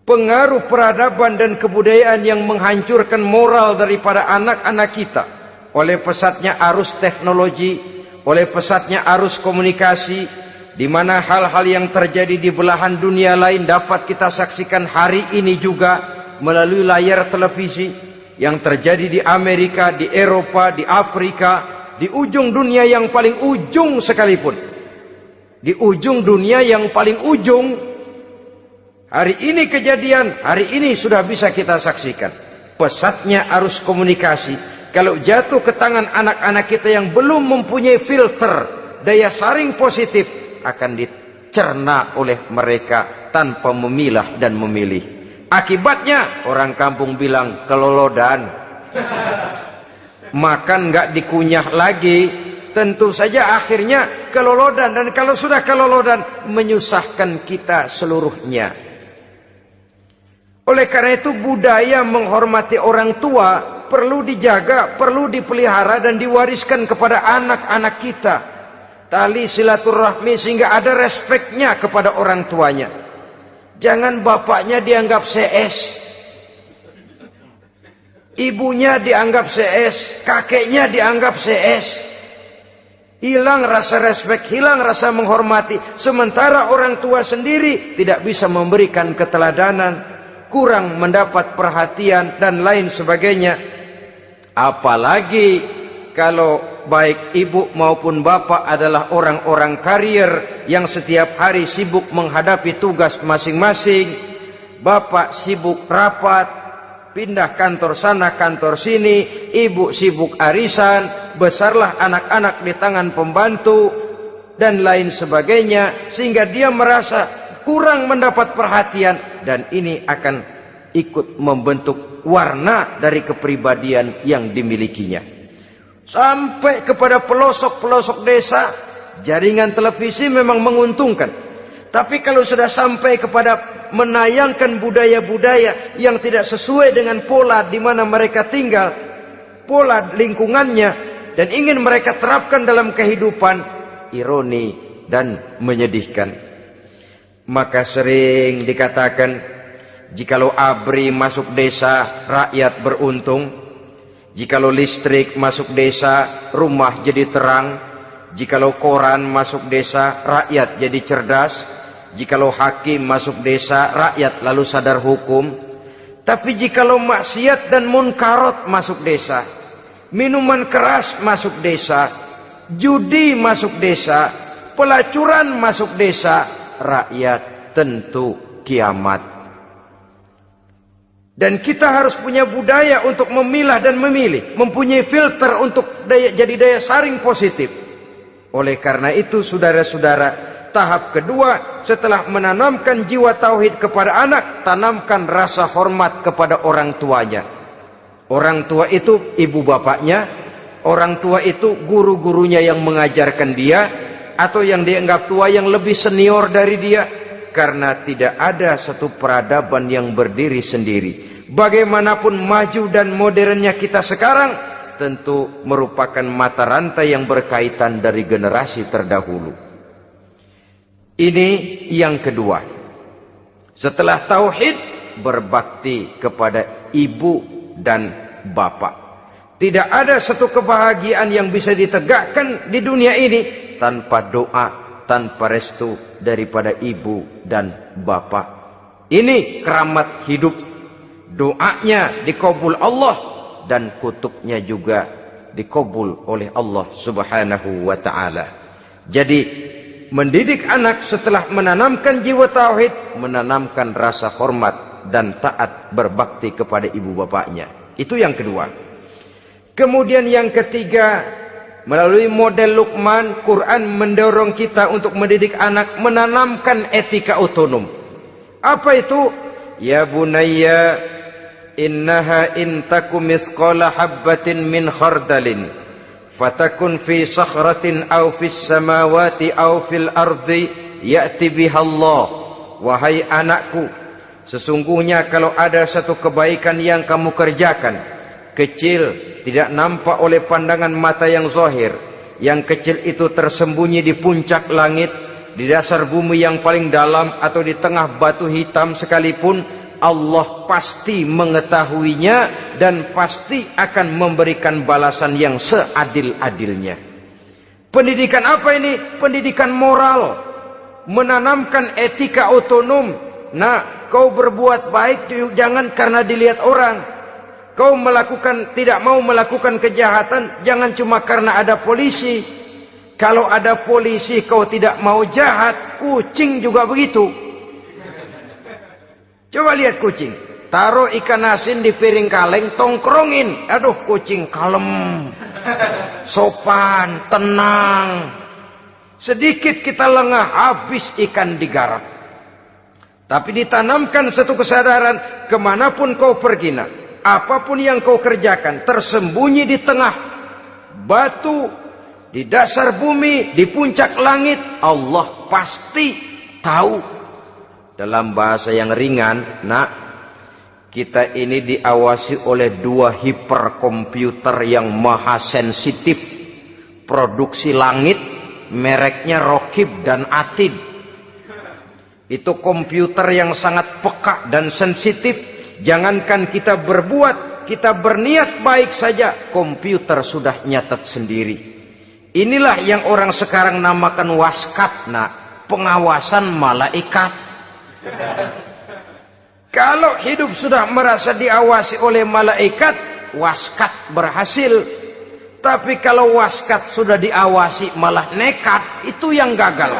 Pengaruh peradaban dan kebudayaan yang menghancurkan moral daripada anak-anak kita oleh pesatnya arus teknologi, oleh pesatnya arus komunikasi, di mana hal-hal yang terjadi di belahan dunia lain dapat kita saksikan hari ini juga melalui layar televisi. Yang terjadi di Amerika, di Eropa, di Afrika, di ujung dunia yang paling ujung sekalipun. Di ujung dunia yang paling ujung, hari ini kejadian, hari ini sudah bisa kita saksikan. Pesatnya arus komunikasi, kalau jatuh ke tangan anak-anak kita yang belum mempunyai filter, daya saring positif, akan dicerna oleh mereka tanpa memilah dan memilih. Akibatnya orang kampung bilang kelolodan. Makan nggak dikunyah lagi, tentu saja akhirnya kelolodan. Dan kalau sudah kelolodan, menyusahkan kita seluruhnya. Oleh karena itu budaya menghormati orang tua perlu dijaga, perlu dipelihara dan diwariskan kepada anak-anak kita. Tali silaturahmi sehingga ada respeknya kepada orang tuanya. Jangan bapaknya dianggap CS, ibunya dianggap CS, kakeknya dianggap CS. Hilang rasa respek, hilang rasa menghormati. Sementara orang tua sendiri tidak bisa memberikan keteladanan, kurang mendapat perhatian dan lain sebagainya. Apalagi kalau baik ibu maupun bapak adalah orang-orang karier yang setiap hari sibuk menghadapi tugas masing-masing. Bapak sibuk rapat, pindah kantor sana kantor sini, ibu sibuk arisan, besarlah anak-anak di tangan pembantu dan lain sebagainya, sehingga dia merasa kurang mendapat perhatian, dan ini akan ikut membentuk warna dari kepribadian yang dimilikinya. Sampai kepada pelosok-pelosok desa, jaringan televisi memang menguntungkan. Tapi kalau sudah sampai kepada menayangkan budaya-budaya yang tidak sesuai dengan pola di mana mereka tinggal, pola lingkungannya, dan ingin mereka terapkan dalam kehidupan, ironi dan menyedihkan. Maka sering dikatakan, jikalau ABRI masuk desa, rakyat beruntung. Jikalau listrik masuk desa, rumah jadi terang. Jikalau koran masuk desa, rakyat jadi cerdas. Jikalau hakim masuk desa, rakyat lalu sadar hukum. Tapi jikalau maksiat dan munkarot masuk desa, minuman keras masuk desa, judi masuk desa, pelacuran masuk desa, rakyat tentu kiamat. Dan kita harus punya budaya untuk memilah dan memilih, mempunyai filter untuk jadi daya saring positif. Oleh karena itu saudara-saudara, tahap kedua setelah menanamkan jiwa tauhid kepada anak, tanamkan rasa hormat kepada orang tuanya. Orang tua itu ibu bapaknya, orang tua itu guru-gurunya yang mengajarkan dia, atau yang dianggap tua yang lebih senior dari dia. Karena tidak ada satu peradaban yang berdiri sendiri. Bagaimanapun maju dan modernnya kita sekarang, tentu merupakan mata rantai yang berkaitan dari generasi terdahulu. Ini yang kedua. Setelah tauhid, berbakti kepada ibu dan bapak. Tidak ada satu kebahagiaan yang bisa ditegakkan di dunia ini tanpa doa, tanpa restu daripada ibu dan bapak. Ini keramat hidup. Doanya dikabul Allah dan kutuknya juga dikabul oleh Allah Subhanahu wa ta'ala. Jadi mendidik anak setelah menanamkan jiwa tauhid, menanamkan rasa hormat dan taat berbakti kepada ibu bapaknya. Itu yang kedua. Kemudian yang ketiga, melalui model Luqman, Quran mendorong kita untuk mendidik anak, menanamkan etika otonom. Apa itu? Ya bunayya, innaha in taku mithqala habbatin min khardalin fatakun fi sakhratin aw fis samawati aw fil ardi ya'ti biha Allah. Wahai anakku, sesungguhnya kalau ada satu kebaikan yang kamu kerjakan, kecil, tidak nampak oleh pandangan mata yang zahir, yang kecil itu tersembunyi di puncak langit, di dasar bumi yang paling dalam, atau di tengah batu hitam sekalipun, Allah pasti mengetahuinya dan pasti akan memberikan balasan yang seadil-adilnya. Pendidikan apa ini? Pendidikan moral, menanamkan etika otonom. Nah, kau berbuat baik jangan karena dilihat orang. Kau tidak mau melakukan kejahatan jangan cuma karena ada polisi. Kalau ada polisi kau tidak mau jahat, kucing juga begitu. Coba lihat kucing, taruh ikan asin di piring kaleng, tongkrongin. Aduh, kucing kalem, sopan, tenang. Sedikit kita lengah, habis ikan digarap. Tapi ditanamkan satu kesadaran, kemanapun kau pergi nak, apapun yang kau kerjakan, tersembunyi di tengah batu, di dasar bumi, di puncak langit, Allah pasti tahu. Dalam bahasa yang ringan, nak, kita ini diawasi oleh 2 hiperkomputer yang maha sensitif, produksi langit, mereknya Rokib dan Atid. Itu komputer yang sangat peka dan sensitif. Jangankan kita berbuat, kita berniat baik saja, komputer sudah nyatat sendiri. Inilah yang orang sekarang namakan waskat, nak, pengawasan malaikat. Kalau hidup sudah merasa diawasi oleh malaikat, waskat berhasil. Tapi kalau waskat sudah diawasi malah nekat, itu yang gagal.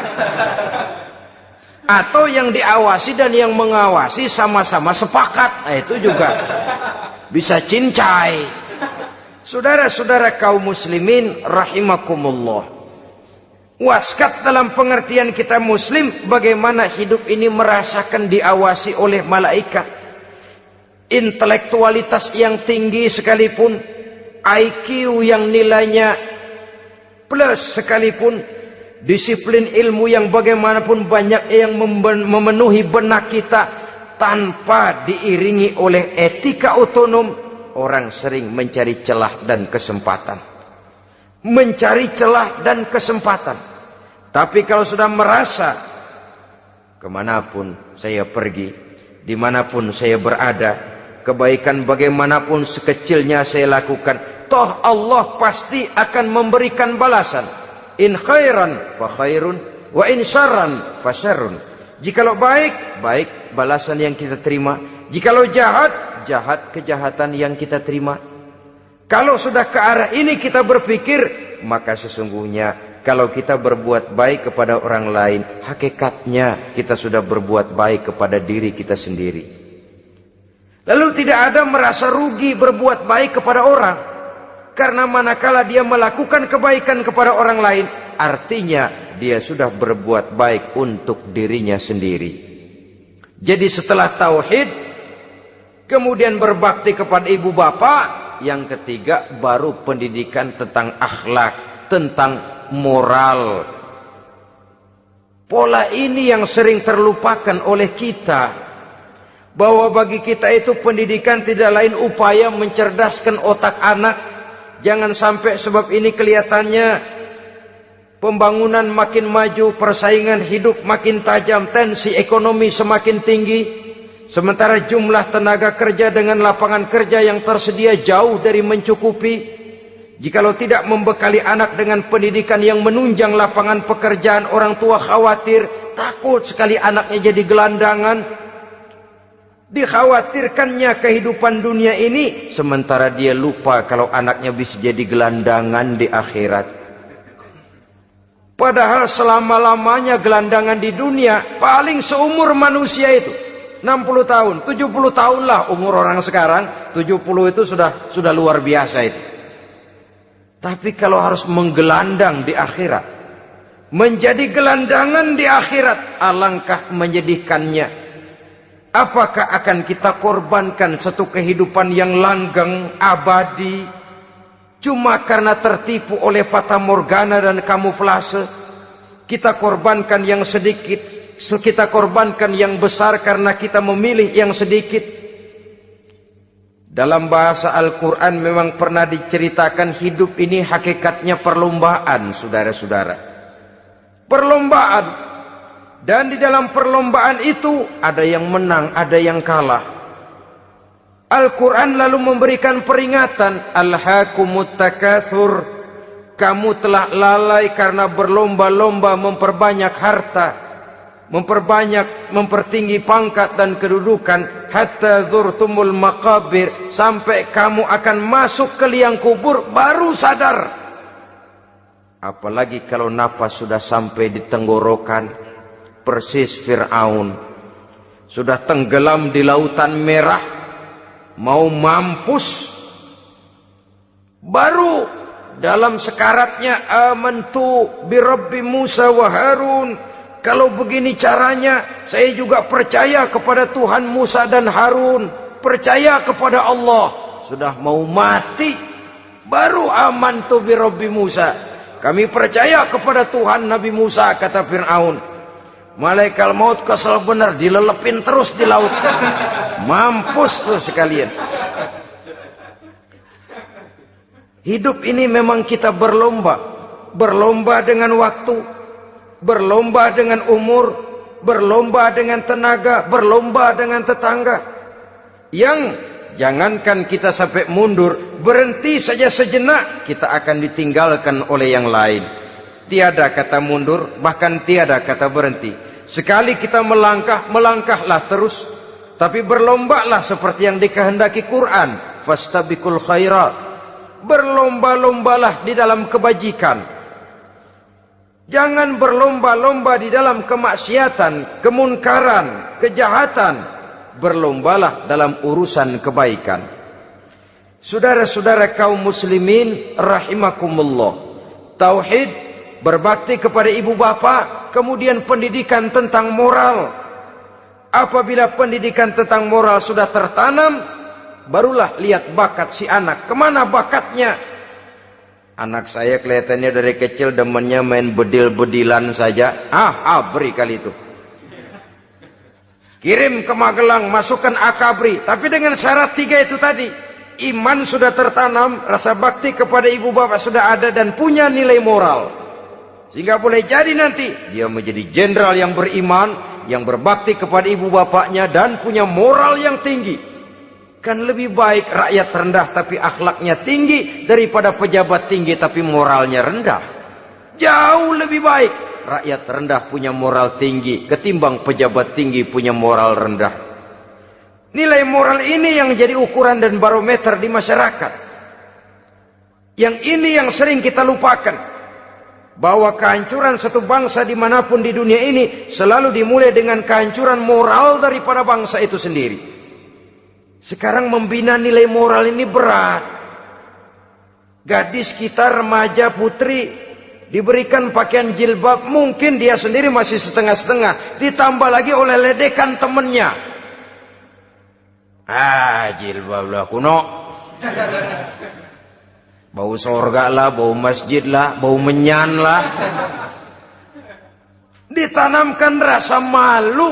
Atau yang diawasi dan yang mengawasi sama-sama sepakat, itu juga bisa cincai. Saudara-saudara kaum muslimin rahimakumullah, waskat dalam pengertian kita muslim, bagaimana hidup ini merasakan diawasi oleh malaikat. Intelektualitas yang tinggi sekalipun, IQ yang nilainya plus sekalipun, disiplin ilmu yang bagaimanapun banyak yang memenuhi benak kita, tanpa diiringi oleh etika otonom, orang sering mencari celah dan kesempatan. Mencari celah dan kesempatan. Tapi kalau sudah merasa, kemanapun saya pergi, dimanapun saya berada, kebaikan bagaimanapun sekecilnya saya lakukan, toh Allah pasti akan memberikan balasan. In khairan fa khairun, wa in syarran fa syarrun. Jikalau baik, baik balasan yang kita terima. Jikalau jahat, jahat kejahatan yang kita terima. Kalau sudah ke arah ini kita berpikir, maka sesungguhnya kalau kita berbuat baik kepada orang lain, hakikatnya kita sudah berbuat baik kepada diri kita sendiri. Lalu tidak ada merasa rugi berbuat baik kepada orang. Karena manakala dia melakukan kebaikan kepada orang lain, artinya dia sudah berbuat baik untuk dirinya sendiri. Jadi setelah tauhid, kemudian berbakti kepada ibu bapak, yang ketiga baru pendidikan tentang akhlak, tentang moral. Pola ini yang sering terlupakan oleh kita, bahwa bagi kita itu pendidikan tidak lain upaya mencerdaskan otak anak. Jangan sampai sebab ini kelihatannya pembangunan makin maju, persaingan hidup makin tajam, tensi ekonomi semakin tinggi, sementara jumlah tenaga kerja dengan lapangan kerja yang tersedia jauh dari mencukupi. Jikalau tidak membekali anak dengan pendidikan yang menunjang lapangan pekerjaan, orang tua khawatir, takut sekali anaknya jadi gelandangan. Dikhawatirkannya kehidupan dunia ini, sementara dia lupa kalau anaknya bisa jadi gelandangan di akhirat. Padahal selama-lamanya gelandangan di dunia, paling seumur manusia itu 60 tahun, 70 tahun lah umur orang sekarang. 70 itu sudah luar biasa itu. Tapi kalau harus menggelandang di akhirat, menjadi gelandangan di akhirat, alangkah menyedihkannya. Apakah akan kita korbankan satu kehidupan yang langgeng, abadi, cuma karena tertipu oleh fata morgana dan kamuflase? Kita korbankan yang sedikit, kita korbankan yang besar karena kita memilih yang sedikit. Dalam bahasa Al-Quran memang pernah diceritakan hidup ini hakikatnya perlombaan, saudara-saudara. Perlombaan. Dan di dalam perlombaan itu ada yang menang, ada yang kalah. Al-Quran lalu memberikan peringatan, Alhaakumut takatsur, kamu telah lalai karena berlomba-lomba memperbanyak harta, mempertinggi pangkat dan kedudukan, hatta zurtumul maqabir, sampai kamu akan masuk ke liang kubur baru sadar. Apalagi kalau nafas sudah sampai di tenggorokan. Persis Fir'aun sudah tenggelam di lautan merah, mau mampus, baru dalam sekaratnya amantu bi Rabbi Musa wa Harun, Kalau begini caranya, saya juga percaya kepada Tuhan Musa dan Harun. Percaya kepada Allah. Sudah mau mati, baru amantu bi Rabbi Musa. Kami percaya kepada Tuhan Nabi Musa, kata Fir'aun. Malaikat maut kesel benar, dilelepin terus di laut. Mampus tuh sekalian. Hidup ini memang kita berlomba. Berlomba dengan waktu, berlomba dengan umur, berlomba dengan tenaga, berlomba dengan tetangga. Yang jangankan kita sampai mundur, berhenti saja sejenak, kita akan ditinggalkan oleh yang lain. Tiada kata mundur, bahkan tiada kata berhenti. Sekali kita melangkah, melangkahlah terus. Tapi berlombalah seperti yang dikehendaki Quran. Fastabiqul khairat. Berlomba-lombalah di dalam kebajikan. Jangan berlomba-lomba di dalam kemaksiatan, kemunkaran, kejahatan. Berlombalah dalam urusan kebaikan. Saudara-saudara kaum muslimin rahimakumullah. Tauhid, berbakti kepada ibu bapa, kemudian pendidikan tentang moral. Apabila pendidikan tentang moral sudah tertanam, barulah lihat bakat si anak. Kemana bakatnya? Anak saya kelihatannya dari kecil demennya main bedil-bedilan saja. Abri kali itu. Kirim ke Magelang, masukkan akabri. Tapi dengan syarat 3 itu tadi. Iman sudah tertanam, rasa bakti kepada ibu bapak sudah ada, dan punya nilai moral. Sehingga boleh jadi nanti dia menjadi jenderal yang beriman, yang berbakti kepada ibu bapaknya, dan punya moral yang tinggi. Kan lebih baik rakyat rendah tapi akhlaknya tinggi, daripada pejabat tinggi tapi moralnya rendah. Jauh lebih baik rakyat rendah punya moral tinggi ketimbang pejabat tinggi punya moral rendah. Nilai moral ini yang jadi ukuran dan barometer di masyarakat. Yang ini yang sering kita lupakan, bahwa kehancuran satu bangsa dimanapun di dunia ini selalu dimulai dengan kehancuran moral daripada bangsa itu sendiri. Sekarang membina nilai moral ini berat. Gadis kita, remaja, putri, diberikan pakaian jilbab, mungkin dia sendiri masih setengah-setengah, ditambah lagi oleh ledekan temennya. Jilbab lah kuno. Bau sorga lah, bau masjid lah, bau menyan lah. Ditanamkan rasa malu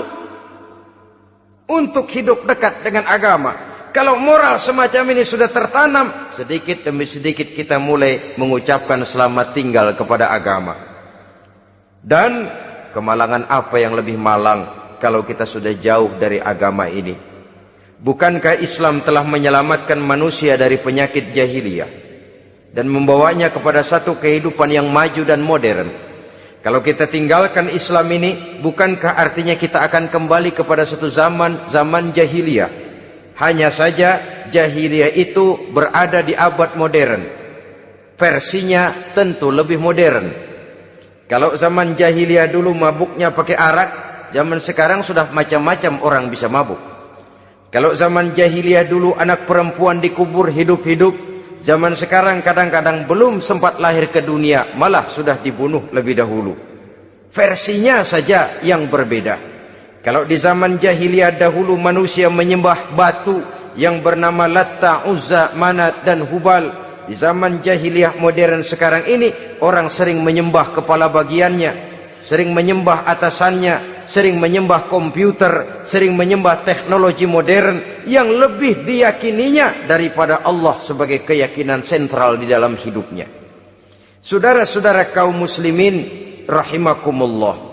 untuk hidup dekat dengan agama. Kalau moral semacam ini sudah tertanam, sedikit demi sedikit kita mulai mengucapkan selamat tinggal kepada agama. Dan kemalangan apa yang lebih malang kalau kita sudah jauh dari agama ini? Bukankah Islam telah menyelamatkan manusia dari penyakit jahiliyah dan membawanya kepada satu kehidupan yang maju dan modern? Kalau kita tinggalkan Islam ini, bukankah artinya kita akan kembali kepada satu zaman jahiliyah? Hanya saja jahiliyah itu berada di abad modern. Versinya tentu lebih modern. Kalau zaman jahiliyah dulu mabuknya pakai arak, zaman sekarang sudah macam-macam orang bisa mabuk. Kalau zaman jahiliyah dulu anak perempuan dikubur hidup-hidup, zaman sekarang kadang-kadang belum sempat lahir ke dunia, malah sudah dibunuh lebih dahulu. Versinya saja yang berbeda. Kalau di zaman jahiliyah dahulu manusia menyembah batu yang bernama Latta, Uzza, Manat dan Hubal. Di zaman jahiliyah modern sekarang ini, orang sering menyembah kepala bagiannya, sering menyembah atasannya, sering menyembah komputer, sering menyembah teknologi modern yang lebih diyakininya daripada Allah sebagai keyakinan sentral di dalam hidupnya. Saudara-saudara kaum muslimin rahimakumullah.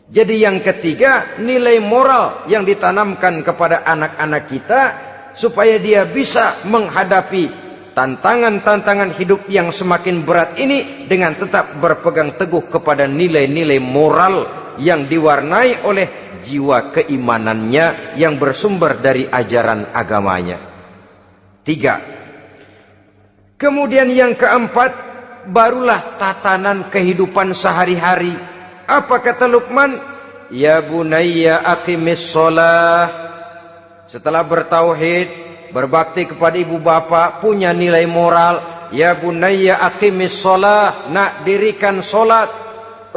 Jadi yang ketiga, nilai moral yang ditanamkan kepada anak-anak kita supaya dia bisa menghadapi tantangan-tantangan hidup yang semakin berat ini dengan tetap berpegang teguh kepada nilai-nilai moral yang diwarnai oleh jiwa keimanannya yang bersumber dari ajaran agamanya. 3. Kemudian yang keempat, barulah tatanan kehidupan sehari-hari. Apa kata Luqman? Ya bunayya aqimis shalah. Setelah bertauhid, berbakti kepada ibu bapa, punya nilai moral. Ya bunayya aqimis shalah, nak dirikan solat.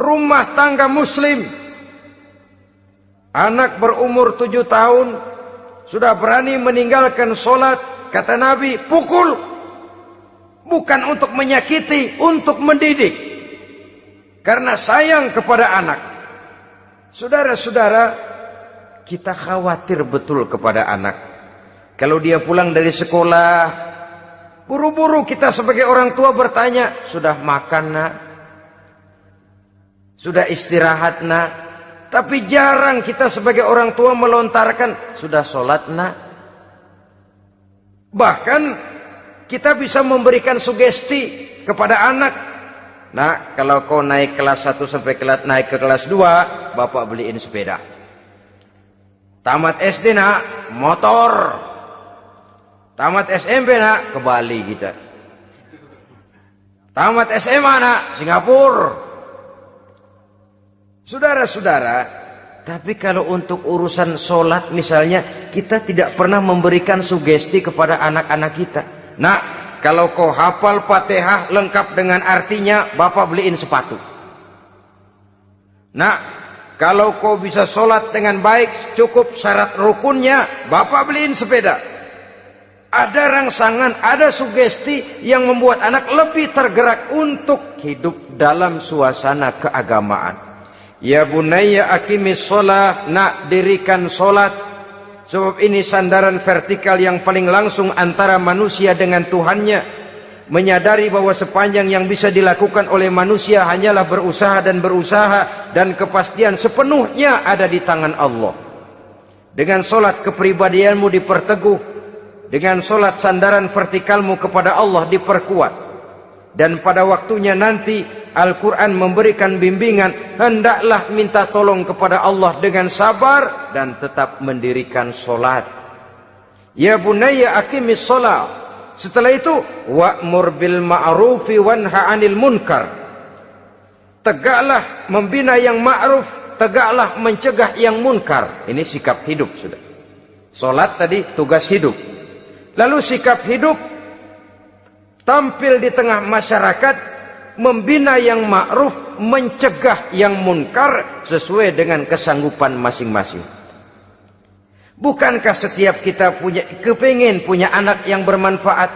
rumah tangga muslim. Anak berumur 7 tahun sudah berani meninggalkan sholat. Kata Nabi, pukul. Bukan untuk menyakiti, untuk mendidik. Karena sayang kepada anak. Saudara-saudara, kita khawatir betul kepada anak. Kalau dia pulang dari sekolah, buru-buru kita sebagai orang tua bertanya, sudah makan nak? Sudah istirahat nak? Tapi jarang kita sebagai orang tua melontarkan, sudah sholat nak? Bahkan kita bisa memberikan sugesti kepada anak. Nah, kalau kau naik kelas 1 sampai naik ke kelas 2, bapak beliin sepeda. Tamat SD nak, motor. Tamat SMP nak, ke Bali kita. Tamat SMA nak, Singapura. Saudara-saudara, tapi kalau untuk urusan sholat misalnya, kita tidak pernah memberikan sugesti kepada anak-anak kita. Nah, kalau kau hafal Fatihah lengkap dengan artinya, bapak beliin sepatu. Nah, kalau kau bisa sholat dengan baik, cukup syarat rukunnya, bapak beliin sepeda. Ada rangsangan, ada sugesti yang membuat anak lebih tergerak untuk hidup dalam suasana keagamaan. Ya bunayya aqimis sholah, nak dirikan sholat. Sebab ini sandaran vertikal yang paling langsung antara manusia dengan Tuhannya. Menyadari bahwa sepanjang yang bisa dilakukan oleh manusia hanyalah berusaha dan berusaha, dan kepastian sepenuhnya ada di tangan Allah. Dengan sholat kepribadianmu diperteguh. Dengan sholat sandaran vertikalmu kepada Allah diperkuat. Dan pada waktunya nanti Al-Quran memberikan bimbingan, hendaklah minta tolong kepada Allah dengan sabar dan tetap mendirikan sholat. Ya bunayya aqimis sholat. Setelah itu, wa'mur bil ma'rufi wanha 'anil munkar. Tegaklah membina yang ma'ruf, tegaklah mencegah yang munkar. Ini sikap hidup sudah. Sholat tadi tugas hidup. Lalu sikap hidup tampil di tengah masyarakat, membina yang ma'ruf, mencegah yang munkar sesuai dengan kesanggupan masing-masing. Bukankah setiap kita kepingin punya anak yang bermanfaat,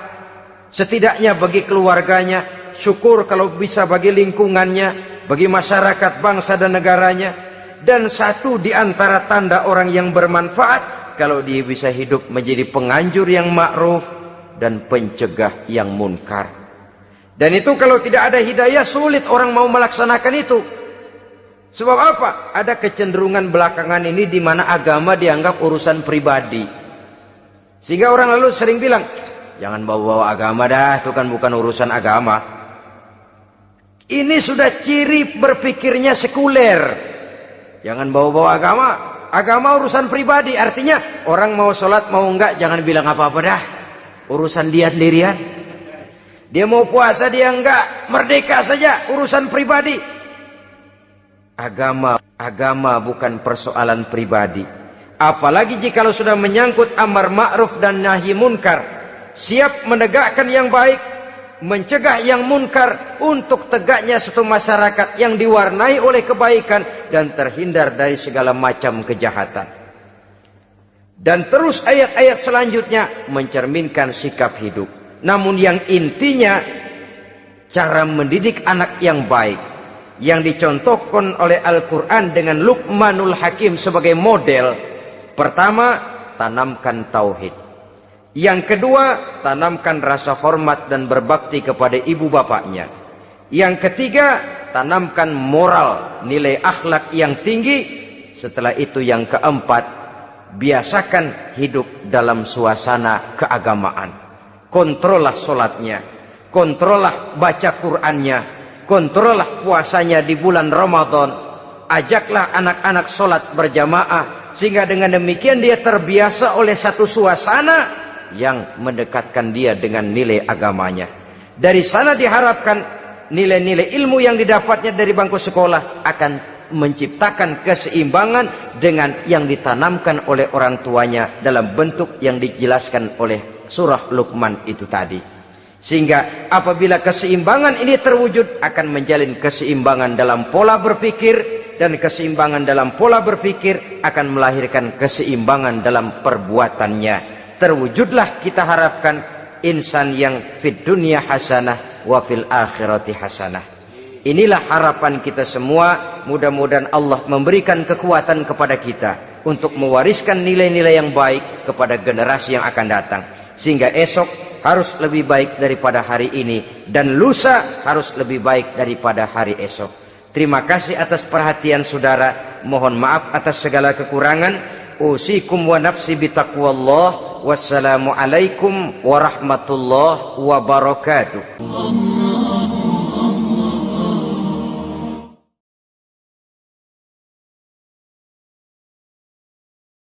setidaknya bagi keluarganya, syukur kalau bisa bagi lingkungannya, bagi masyarakat, bangsa dan negaranya. Dan satu di antara tanda orang yang bermanfaat, kalau dia bisa hidup menjadi penganjur yang ma'ruf dan pencegah yang munkar. Dan itu kalau tidak ada hidayah, sulit orang mau melaksanakan itu. Sebab apa? Ada kecenderungan belakangan ini di mana agama dianggap urusan pribadi. Sehingga orang lalu sering bilang, jangan bawa-bawa agama dah, itu kan bukan urusan agama. Ini sudah ciri berpikirnya sekuler. Jangan bawa-bawa agama. Agama urusan pribadi, artinya orang mau sholat mau enggak, jangan bilang apa-apa dah. Urusan dia sendirian. Dia mau puasa dia enggak, merdeka saja, urusan pribadi. Agama bukan persoalan pribadi. Apalagi jika sudah menyangkut amar ma'ruf dan nahi munkar. Siap menegakkan yang baik, mencegah yang munkar, untuk tegaknya satu masyarakat yang diwarnai oleh kebaikan dan terhindar dari segala macam kejahatan. Dan terus ayat-ayat selanjutnya mencerminkan sikap hidup. Namun yang intinya, cara mendidik anak yang baik, yang dicontohkan oleh Al-Quran dengan Luqmanul Hakim sebagai model. Pertama, tanamkan tauhid. Yang kedua, tanamkan rasa hormat dan berbakti kepada ibu bapaknya. Yang ketiga, tanamkan moral, nilai akhlak yang tinggi. Setelah itu yang keempat, biasakan hidup dalam suasana keagamaan. Kontrollah sholatnya, kontrollah baca Qur'annya, kontrollah puasanya di bulan Ramadan. Ajaklah anak-anak sholat berjamaah, sehingga dengan demikian dia terbiasa oleh satu suasana yang mendekatkan dia dengan nilai agamanya. Dari sana diharapkan nilai-nilai ilmu yang didapatnya dari bangku sekolah akan menciptakan keseimbangan dengan yang ditanamkan oleh orang tuanya dalam bentuk yang dijelaskan oleh surah Luqman itu tadi. Sehingga apabila keseimbangan ini terwujud, akan menjalin keseimbangan dalam pola berpikir, dan keseimbangan dalam pola berpikir akan melahirkan keseimbangan dalam perbuatannya. Terwujudlah kita harapkan insan yang fid dunya hasanah wa fil akhirati hasanah. Inilah harapan kita semua. Mudah-mudahan Allah memberikan kekuatan kepada kita untuk mewariskan nilai-nilai yang baik kepada generasi yang akan datang, sehingga esok harus lebih baik daripada hari ini, dan lusa harus lebih baik daripada hari esok. Terima kasih atas perhatian saudara. Mohon maaf atas segala kekurangan. Usikum wa nafsi bitaqwallah. Wassalamualaikum warahmatullahi wabarakatuh.